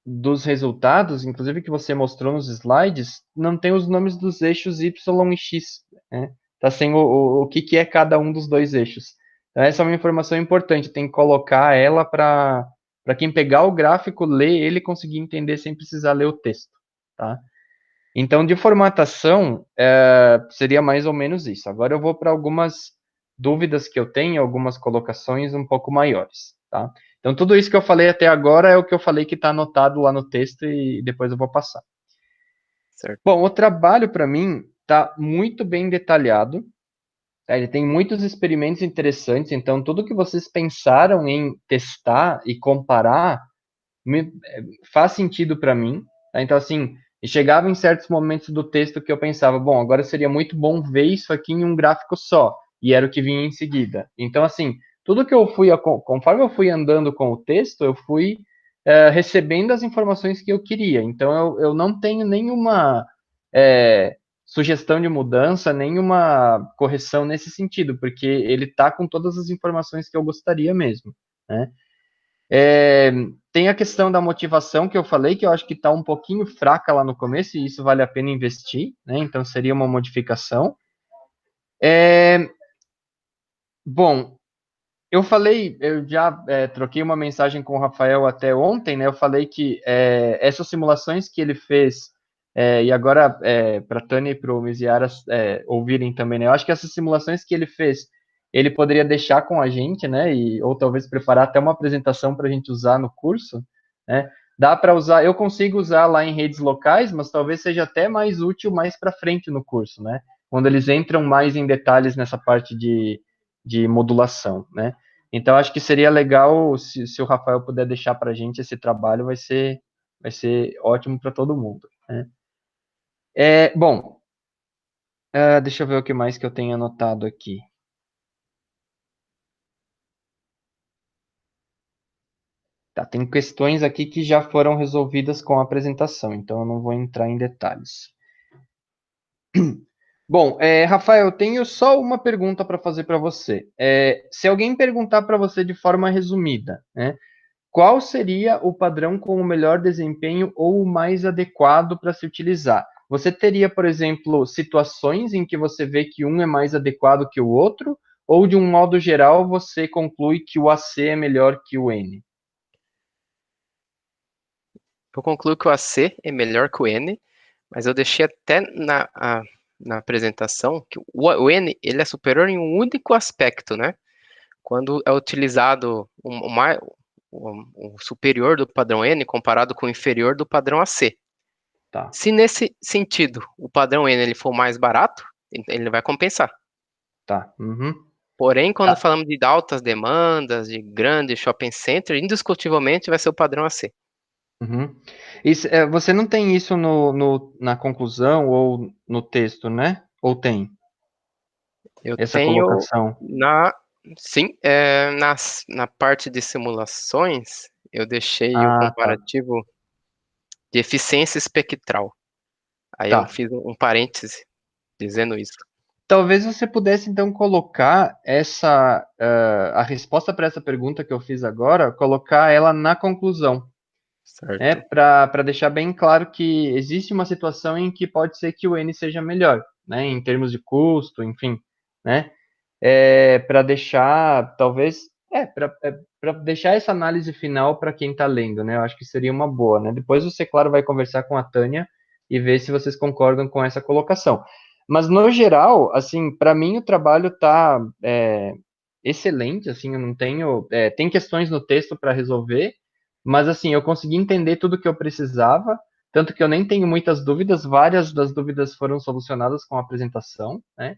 S1: dos resultados, inclusive que você mostrou nos slides, não tem os nomes dos eixos Y e X, né? Tá sem o que é cada um dos dois eixos. Então, essa é uma informação importante, tem que colocar ela para quem pegar o gráfico, ler ele e conseguir entender sem precisar ler o texto, tá? Então, de formatação, seria mais ou menos isso. Agora eu vou para algumas dúvidas que eu tenho, algumas colocações um pouco maiores, tá? Então, tudo isso que eu falei até agora é o que eu falei que está anotado lá no texto e depois eu vou passar.
S3: Certo.
S1: Bom, o trabalho, para mim, está muito bem detalhado, tá? Ele tem muitos experimentos interessantes, então tudo que vocês pensaram em testar e comparar faz sentido para mim, tá? Então, assim, e chegava em certos momentos do texto que eu pensava, bom, agora seria muito bom ver isso aqui em um gráfico só, e era o que vinha em seguida. Então, assim, tudo que eu fui, conforme eu fui andando com o texto, eu fui recebendo as informações que eu queria. Então, eu não tenho nenhuma sugestão de mudança, nenhuma correção nesse sentido, porque ele está com todas as informações que eu gostaria mesmo, né? Tem a questão da motivação que eu falei, que eu acho que está um pouquinho fraca lá no começo, e isso vale a pena investir, né? Então seria uma modificação. Bom, eu já troquei uma mensagem com o Rafael até ontem, né? Eu falei que essas simulações que ele fez, e agora para a Tânia e para o Miziara ouvirem também, né? Eu acho que essas simulações que ele fez, ele poderia deixar com a gente, né? Ou talvez preparar até uma apresentação para a gente usar no curso, né? Dá para usar, eu consigo usar lá em redes locais, mas talvez seja até mais útil mais para frente no curso, né? Quando eles entram mais em detalhes nessa parte de modulação, né? Então, acho que seria legal se o Rafael puder deixar para a gente esse trabalho, vai ser ótimo para todo mundo, né? Bom, deixa eu ver o que mais que eu tenho anotado aqui. Tá, tem questões aqui que já foram resolvidas com a apresentação, então eu não vou entrar em detalhes. Bom, Rafael, eu tenho só uma pergunta para fazer para você. Se alguém perguntar para você de forma resumida, né? Qual seria o padrão com o melhor desempenho ou o mais adequado para se utilizar? Você teria, por exemplo, situações em que você vê que um é mais adequado que o outro, ou de um modo geral você conclui que o AC é melhor que o N?
S3: Eu concluo que o AC é melhor que o N, mas eu deixei até na apresentação que o N ele é superior em um único aspecto, né? Quando é utilizado o superior do padrão N comparado com o inferior do padrão AC.
S1: Tá,
S3: Se nesse sentido o padrão N ele for mais barato, ele vai compensar.
S1: tá. Uhum.
S3: Porém, quando
S1: Tá.
S3: falamos de altas demandas, de grandes shopping centers, indiscutivelmente vai ser o padrão AC.
S1: Uhum. Você não tem isso na conclusão ou no texto, né? Ou tem
S3: Eu
S1: essa
S3: tenho
S1: colocação?
S3: sim, na parte de simulações, eu deixei o
S1: Ah, tá.
S3: comparativo de eficiência espectral. Aí eu
S1: Tá.
S3: fiz um parêntese dizendo isso.
S1: Talvez você pudesse então colocar a resposta para essa pergunta que eu fiz agora, colocar ela na conclusão, né?
S3: Certo.
S1: Para deixar bem claro que existe uma situação em que pode ser que o N seja melhor, né? Em termos de custo, enfim, né? Para deixar, talvez, para deixar essa análise final para quem está lendo, né? Eu acho que seria uma boa, né? Depois você, claro, vai conversar com a Tânia e ver se vocês concordam com essa colocação. Mas, no geral, assim, para mim o trabalho está excelente, assim, eu não tenho... tem questões no texto para resolver, mas, assim, eu consegui entender tudo que eu precisava, tanto que eu nem tenho muitas dúvidas, várias das dúvidas foram solucionadas com a apresentação, né?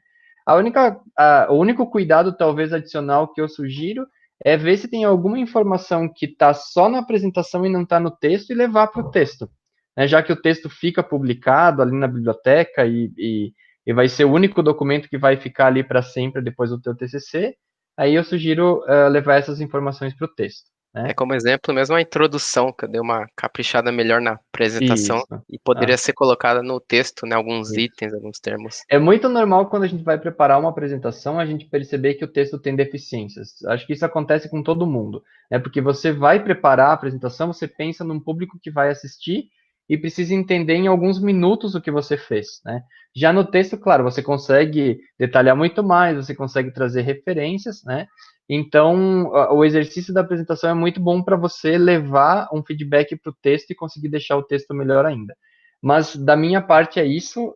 S1: O único cuidado, talvez, adicional que eu sugiro é ver se tem alguma informação que está só na apresentação e não está no texto e levar para o texto, né? Já que o texto fica publicado ali na biblioteca e vai ser o único documento que vai ficar ali para sempre depois do teu TCC, aí eu sugiro levar essas informações para o texto, né?
S3: Como exemplo mesmo a introdução, que eu dei uma caprichada melhor na apresentação
S1: Isso.
S3: e poderia ser colocada no texto, né, alguns itens, alguns termos.
S1: É muito normal quando a gente vai preparar uma apresentação, a gente perceber que o texto tem deficiências. Acho que isso acontece com todo mundo, né? Porque você vai preparar a apresentação, você pensa num público que vai assistir e precisa entender em alguns minutos o que você fez, né? Já no texto, claro, você consegue detalhar muito mais, você consegue trazer referências, né? Então, o exercício da apresentação é muito bom para você levar um feedback para o texto e conseguir deixar o texto melhor ainda. Mas da minha parte é isso.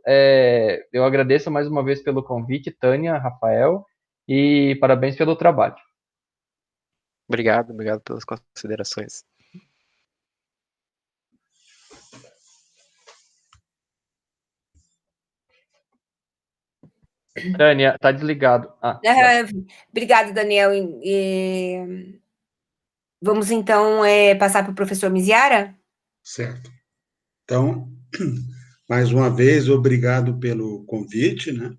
S1: Eu agradeço mais uma vez pelo convite, Tânia, Rafael, e parabéns pelo trabalho.
S3: Obrigado pelas considerações.
S1: Tânia, tá desligado.
S2: Obrigada, Daniel. Vamos então passar para o professor Miziara?
S4: Certo. Então, mais uma vez, obrigado pelo convite, né?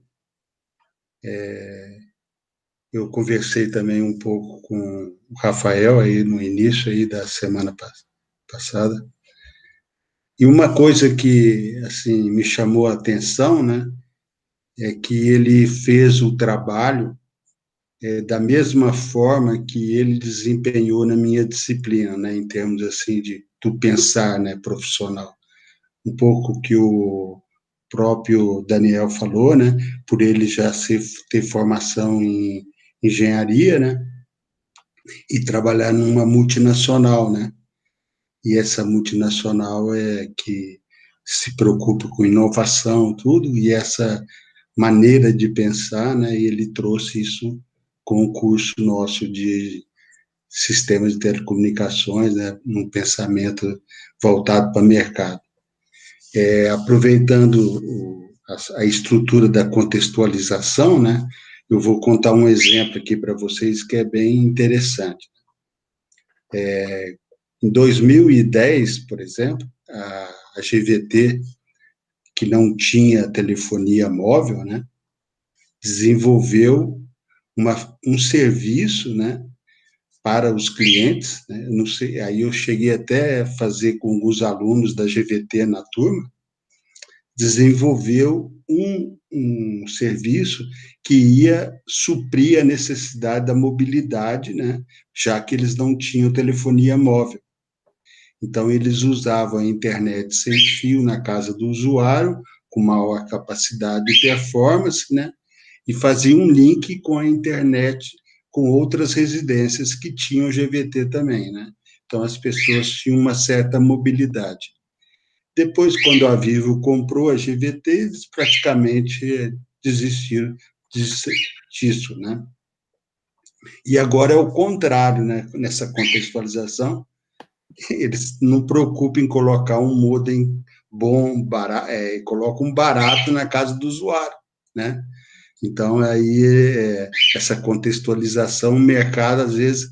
S4: Eu conversei também um pouco com o Rafael aí no início aí da semana passada. E uma coisa que, assim, me chamou a atenção, né, é que ele fez o trabalho da mesma forma que ele desempenhou na minha disciplina, né, em termos, assim, do pensar, né, profissional. Um pouco que o próprio Daniel falou, né, por ele já ter formação em engenharia, né, e trabalhar numa multinacional, né, e essa multinacional que se preocupa com inovação, tudo, e essa maneira de pensar, né, e ele trouxe isso com o curso nosso de sistemas de telecomunicações, né, um pensamento voltado para o mercado. Aproveitando a estrutura da contextualização, né, eu vou contar um exemplo aqui para vocês que é bem interessante. Em 2010, por exemplo, a GVT, que não tinha telefonia móvel, né, desenvolveu um serviço, né, para os clientes, né, não sei, aí eu cheguei até a fazer com alguns alunos da GVT na turma, desenvolveu um serviço que ia suprir a necessidade da mobilidade, né, já que eles não tinham telefonia móvel. Então, eles usavam a internet sem fio na casa do usuário, com maior capacidade de performance, né, e faziam um link com a internet com outras residências que tinham GVT também, né. Então, as pessoas tinham uma certa mobilidade. Depois, quando a Vivo comprou a GVT, eles praticamente desistiram disso, né? E agora é o contrário, né? Nessa contextualização, eles não preocupam em colocar um modem bom, barato, colocam um barato na casa do usuário, né? Então, aí, essa contextualização, o mercado, às vezes,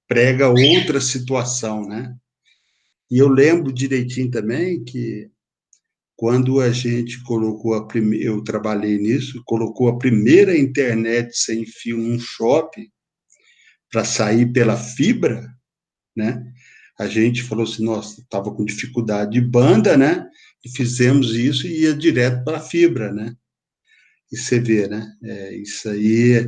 S4: prega outra situação, né? E eu lembro direitinho também que quando a gente colocou eu trabalhei nisso, colocou a primeira internet sem fio num shopping para sair pela fibra, né? A gente falou assim, nossa, estava com dificuldade de banda, né? E fizemos isso e ia direto para a fibra, né? E você vê, né? Isso aí,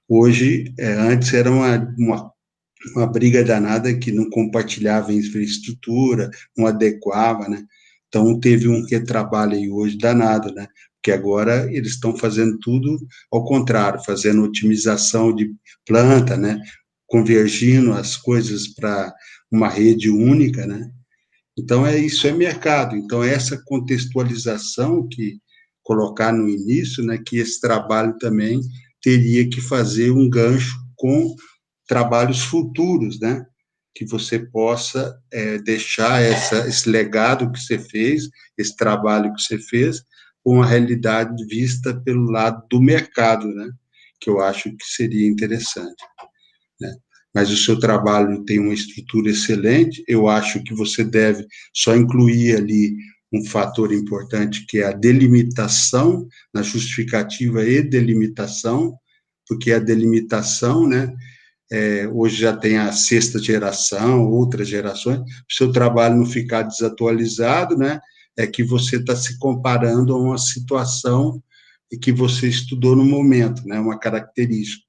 S4: hoje, antes era uma briga danada que não compartilhava infraestrutura, não adequava, né? Então, teve um retrabalho aí hoje danado, né? Porque agora eles estão fazendo tudo ao contrário, fazendo otimização de planta, né? convergindo as coisas para uma rede única, né? Então, isso é mercado. Então, essa contextualização que colocar no início, né, que esse trabalho também teria que fazer um gancho com trabalhos futuros, né, que você possa deixar esse legado que você fez, esse trabalho que você fez, com a realidade vista pelo lado do mercado, né, que eu acho que seria interessante, né? Mas o seu trabalho tem uma estrutura excelente, eu acho que você deve só incluir ali um fator importante, que é a delimitação, na justificativa e delimitação, porque a delimitação, né, hoje já tem a sexta geração, outras gerações, para o seu trabalho não ficar desatualizado, né, é que você está se comparando a uma situação que você estudou no momento, né, uma característica.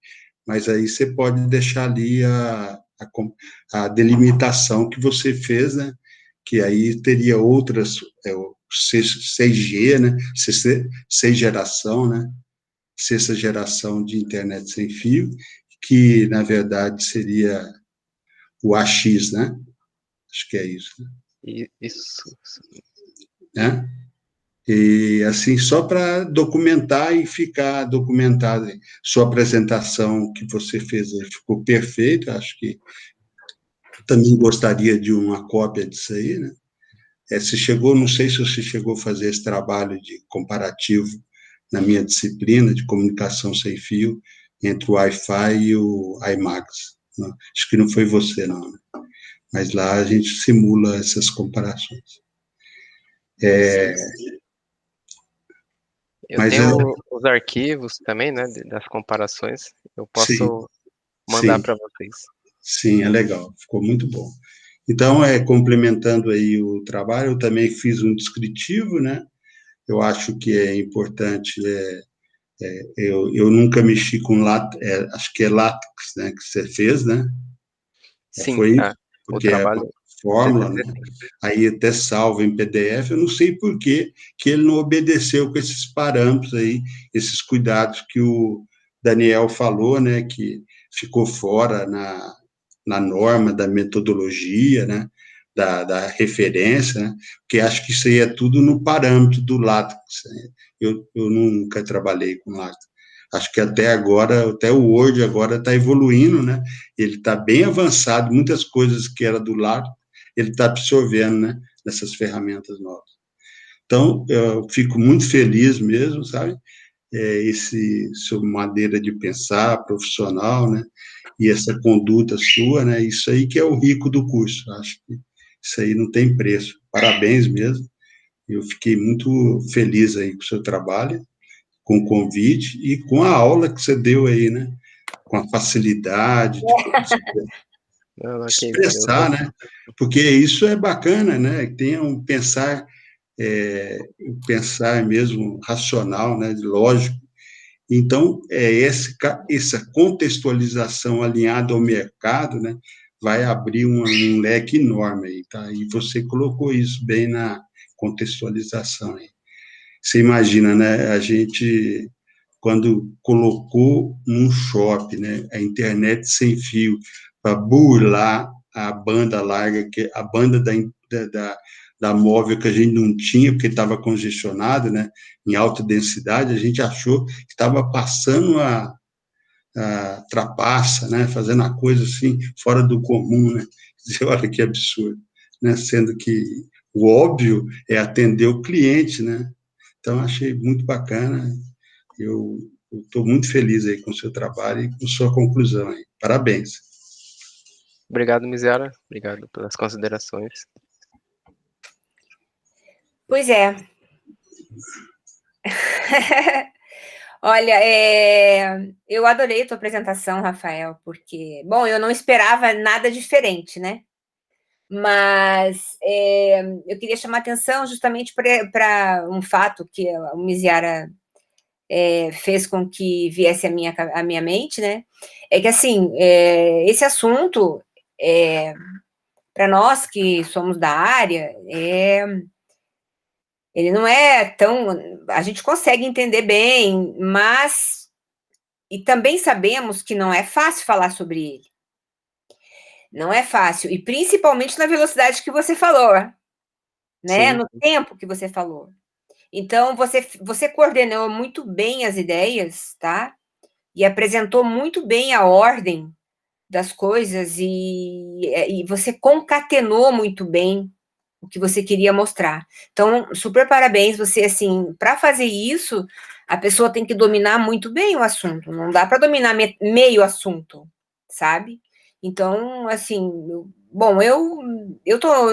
S4: Mas aí você pode deixar ali a delimitação que você fez, né, que aí teria outras, o 6G, né, seis geração, né, sexta geração de internet sem fio, que, na verdade, seria o AX, né? Acho que é isso. Né?
S3: Isso.
S4: Né? E, assim, só para documentar e ficar documentado. Sua apresentação que você fez aí ficou perfeita, acho que também gostaria de uma cópia disso aí, né? Você chegou, não sei se você chegou a fazer esse trabalho de comparativo na minha disciplina de comunicação sem fio entre o Wi-Fi e o iMax. Não, acho que não foi você, não. Né? Mas lá a gente simula essas comparações.
S3: Eu tenho os arquivos também, né, das comparações. Eu posso
S4: sim,
S3: mandar
S4: sim,
S3: para vocês.
S4: Sim, é legal, ficou muito bom. Então, complementando aí o trabalho, eu também fiz um descritivo, né? Eu acho que é importante, eu nunca mexi com acho que é látex, né, que você fez, né?
S3: Sim,
S4: Foi isso,
S3: o
S4: porque é uma
S3: trabalho
S4: fórmula,
S3: TCC,
S4: né?
S3: sim.
S4: Aí até salvo em PDF, eu não sei por que ele não obedeceu com esses parâmetros aí, esses cuidados que o Daniel falou, né, que ficou fora na norma da metodologia, né, da referência, né, porque acho que isso aí é tudo no parâmetro do látex. Né? Eu nunca trabalhei com látex. Acho que até agora, até o Word agora está evoluindo, né? Ele está bem avançado, muitas coisas que era do látex, ele está absorvendo, né, nessas ferramentas novas. Então, eu fico muito feliz mesmo, sabe? Sua maneira de pensar, profissional, né? E essa conduta sua, né? Isso aí que é o rico do curso. Acho que isso aí não tem preço. Parabéns mesmo. Eu fiquei muito feliz aí com o seu trabalho, com o convite e com a aula que você deu aí, né? Com a facilidade de expressar, né? Porque isso é bacana, né? Tem um pensar mesmo racional, né? Lógico. Então, essa contextualização alinhada ao mercado, né, vai abrir um leque enorme aí, tá? E você colocou isso bem na contextualização aí. Você imagina, né, a gente, quando colocou num shopping, né, a internet sem fio, para burlar a banda larga, a banda da móvel que a gente não tinha, porque estava congestionado, né, em alta densidade, a gente achou que estava passando a trapaça, né, fazendo a coisa assim, fora do comum, né, olha que absurdo, né, sendo que o óbvio é atender o cliente, né, então achei muito bacana, eu estou muito feliz aí com o seu trabalho e com sua conclusão aí, parabéns.
S3: Obrigado, Miziara, obrigado pelas considerações.
S2: Pois é. Olha, eu adorei a tua apresentação, Rafael, porque, bom, eu não esperava nada diferente, né? Mas eu queria chamar atenção justamente para um fato que o Miziara fez com que viesse à minha mente, né? É que, assim, esse assunto, para nós que somos da área, ele não é tão... A gente consegue entender bem, mas... E também sabemos que não é fácil falar sobre ele, Não é fácil. E principalmente na velocidade que você falou, né?
S3: Sim,
S2: No tempo que você falou. Então, você coordenou muito bem as ideias, tá? E apresentou muito bem a ordem das coisas e você concatenou muito bem o que você queria mostrar. Então, super parabéns, você, assim, para fazer isso, a pessoa tem que dominar muito bem o assunto, não dá para dominar meio assunto, sabe? Então, assim, bom,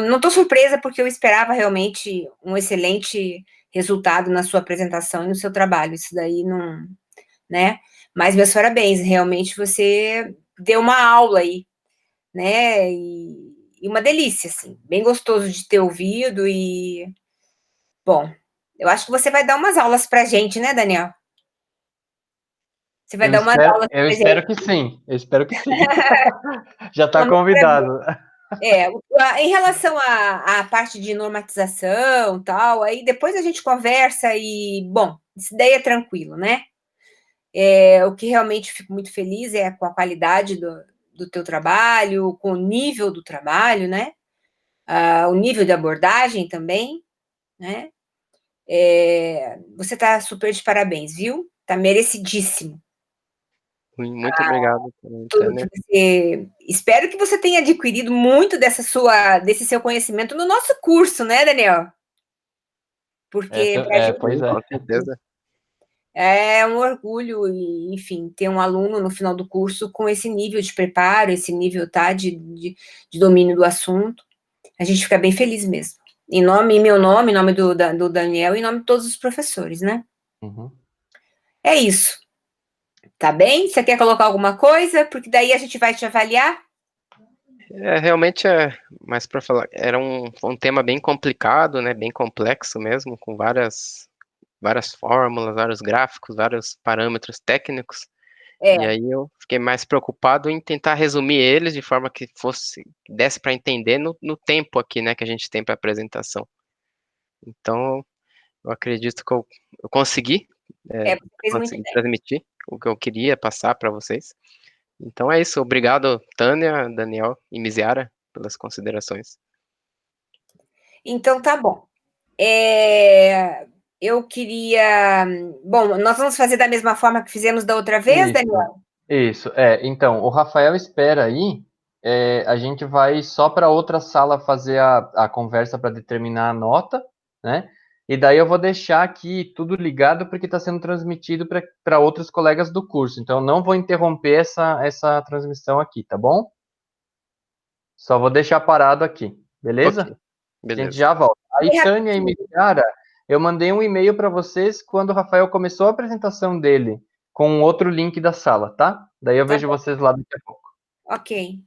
S2: não tô surpresa porque eu esperava realmente um excelente resultado na sua apresentação e no seu trabalho, isso daí não, né? Mas meus parabéns, realmente você deu uma aula aí, né? E uma delícia, assim, bem gostoso de ter ouvido e, bom, eu acho que você vai dar umas aulas pra gente, né, Daniel? Você vai dar umas aulas
S1: Eu
S2: pra gente.
S1: espero que sim. Eu espero que sim. Já está
S2: Não, mas
S1: convidado.
S2: em relação à parte de normatização, tal, aí depois a gente conversa e, bom, isso daí é tranquilo, né? O que realmente fico muito feliz é com a qualidade do teu trabalho, com o nível do trabalho, né? O nível de abordagem também, né? Você está super de parabéns, viu? Está merecidíssimo.
S3: muito obrigado,
S2: Tudo
S3: Tânia.
S2: que você. Espero que você tenha adquirido muito desse seu conhecimento no nosso curso, né, Daniel? Porque para a gente
S1: Pois
S3: Sim,
S1: é.
S3: com certeza.
S2: é um orgulho, e, enfim, ter um aluno no final do curso com esse nível de preparo, esse nível, tá, de domínio do assunto. A gente fica bem feliz mesmo. Em meu nome, em nome do Daniel, em nome de todos os professores, né?
S1: Uhum.
S2: É isso. Tá bem? Você quer colocar alguma coisa? Porque daí a gente vai te avaliar.
S3: Realmente mas para falar, era um tema bem complicado, né? Bem complexo mesmo, com várias fórmulas, vários gráficos, vários parâmetros técnicos. E
S2: É,
S3: aí eu fiquei mais preocupado em tentar resumir eles de forma que desse para entender no tempo aqui, né, que a gente tem para apresentação. Então, eu acredito que eu
S2: você fez muito
S3: consegui
S2: bem.
S3: transmitir o que eu queria passar para vocês. Então é isso. Obrigado, Tânia, Daniel e Miziara, pelas considerações.
S2: Então tá bom. É, eu queria. Bom, nós vamos fazer da mesma forma que fizemos da outra vez,
S1: Isso,
S2: Daniel?
S1: isso. Então, o Rafael espera aí. A gente vai só para outra sala fazer a conversa para determinar a nota, né? E daí eu vou deixar aqui tudo ligado porque está sendo transmitido para outros colegas do curso. Então, eu não vou interromper essa transmissão aqui, tá bom? Só vou deixar parado aqui,
S3: Ok,
S1: beleza? A gente
S3: beleza.
S1: já volta. Aí,
S2: E
S1: Tânia e
S2: rapidinho.
S1: Micara, eu mandei um e-mail para vocês quando o Rafael começou a apresentação dele, com um outro link da sala, tá? Daí eu
S2: Tá
S1: vejo
S2: bom,
S1: vocês lá daqui a pouco.
S2: ok.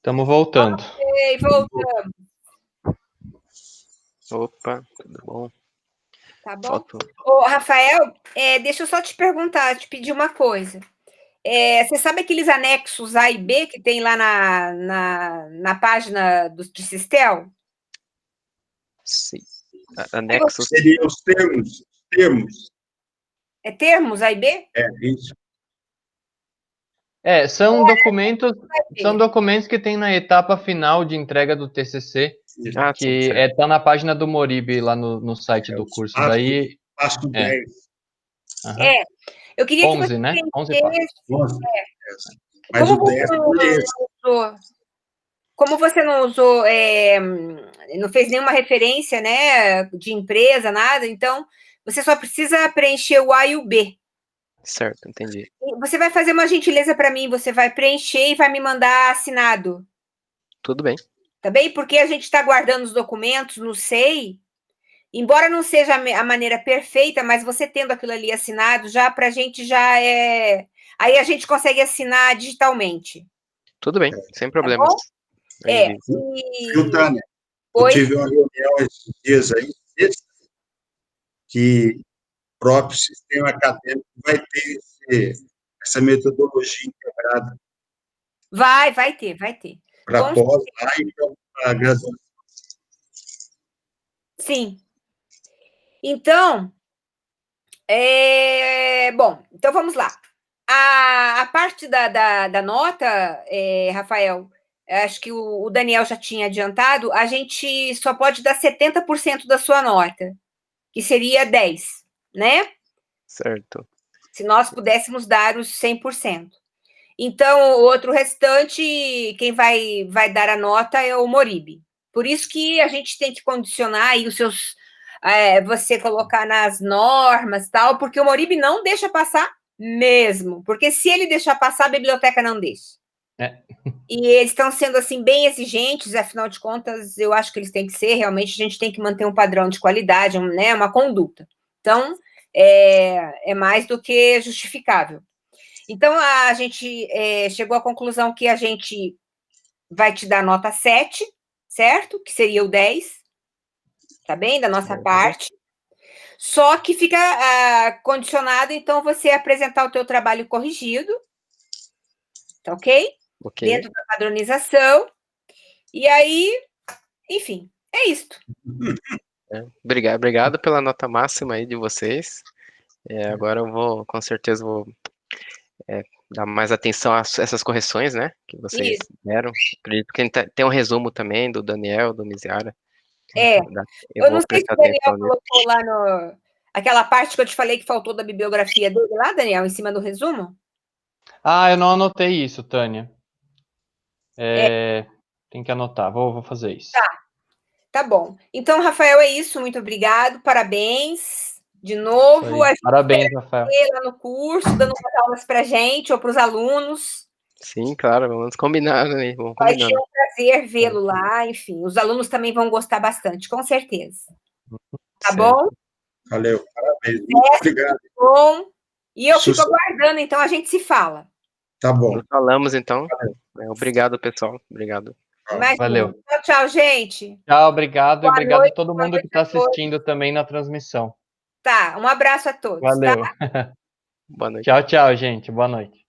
S1: Estamos voltando.
S2: Ei, voltamos.
S3: Opa, tudo bom?
S2: Tá bom?
S3: Foto.
S2: Ô, Rafael, deixa eu só te perguntar, te pedir uma coisa. Você sabe aqueles anexos A e B que tem lá na página de Sistel?
S3: Sim. Anexo.
S4: Seriam os termos.
S2: É termos A e B?
S4: Isso.
S1: São documentos que tem na etapa final de entrega do TCC,
S3: Ah,
S1: que
S3: sim,
S1: tá na página do Moribe, lá no site do curso. Daí,
S4: Passo 10.
S2: Eu queria que
S1: 11,
S2: você
S1: né? 11 passos.
S2: preenchesse.
S4: 11. Mas o 10 foi esse.
S2: Como você não usou, não fez nenhuma referência, né, de empresa, nada, então você só precisa preencher o A e o B.
S3: Certo, entendi.
S2: Você vai fazer uma gentileza para mim, você vai preencher e vai me mandar assinado.
S3: Tudo bem.
S2: Tá bem? Porque a gente está guardando os documentos no SEI, embora não seja a maneira perfeita, mas você tendo aquilo ali assinado, já para a gente já é... Aí a gente consegue assinar digitalmente.
S3: Tudo bem, sem problemas.
S4: Viu, Tânia? Eu tive uma reunião esses dias aí, que o próprio sistema acadêmico vai ter essa metodologia integrada.
S2: Vai ter.
S4: Para pós lá e para graduação.
S2: Sim. Então, bom, então vamos lá. A parte da nota, Rafael, acho que o Daniel já tinha adiantado, a gente só pode dar 70% da sua nota, que seria 10, né?
S3: Certo.
S2: Se nós pudéssemos dar os 100%. Então, o outro restante, quem vai dar a nota é o Moribe. Por isso que a gente tem que condicionar aí os seus... você colocar nas normas, tal, porque o Moribe não deixa passar mesmo. Porque se ele deixar passar, a biblioteca não deixa. E eles estão sendo, assim, bem exigentes, afinal de contas, eu acho que eles têm que ser, realmente, a gente tem que manter um padrão de qualidade, né, uma conduta. Então, é mais do que justificável. Então, a gente chegou à conclusão que a gente vai te dar nota 7, certo? Que seria o 10, tá bem? Da nossa parte. Só que fica condicionado, então, você apresentar o teu trabalho corrigido, tá ok? Dentro da padronização. E aí, enfim, é isto.
S3: Obrigado pela nota máxima aí de vocês. Agora eu vou, com certeza, dar mais atenção a essas correções, né, que vocês deram. Acredito que tem um resumo também do Daniel, do Miziara.
S2: Eu não sei se o Daniel colocou lá aquela parte que eu te falei que faltou da bibliografia dele lá, Daniel, em cima do resumo.
S1: Eu não anotei isso, Tânia. Tem que anotar, vou fazer isso.
S2: Tá bom. Então, Rafael, é isso, muito obrigado, parabéns de novo.
S1: Parabéns, Rafael.
S2: Lá no curso, dando umas aulas pra gente ou para os alunos.
S3: Sim, claro, vamos combinar, né?
S2: Vai ser um prazer vê-lo lá, enfim, os alunos também vão gostar bastante, com certeza. Tá bom?
S4: Valeu, parabéns. Muito obrigado.
S2: Bom. E eu fico aguardando, então a gente se fala.
S4: Tá bom.
S3: Nos falamos, então. Obrigado, pessoal. Obrigado.
S2: Imagina.
S1: Valeu.
S2: Tchau, gente.
S1: Tchau, obrigado.
S2: Boa
S1: e obrigado
S2: noite,
S1: a todo mundo que está assistindo também na transmissão.
S2: Tá, um abraço a todos.
S1: Valeu.
S2: Tá?
S3: Boa noite.
S1: Tchau, gente. Boa noite.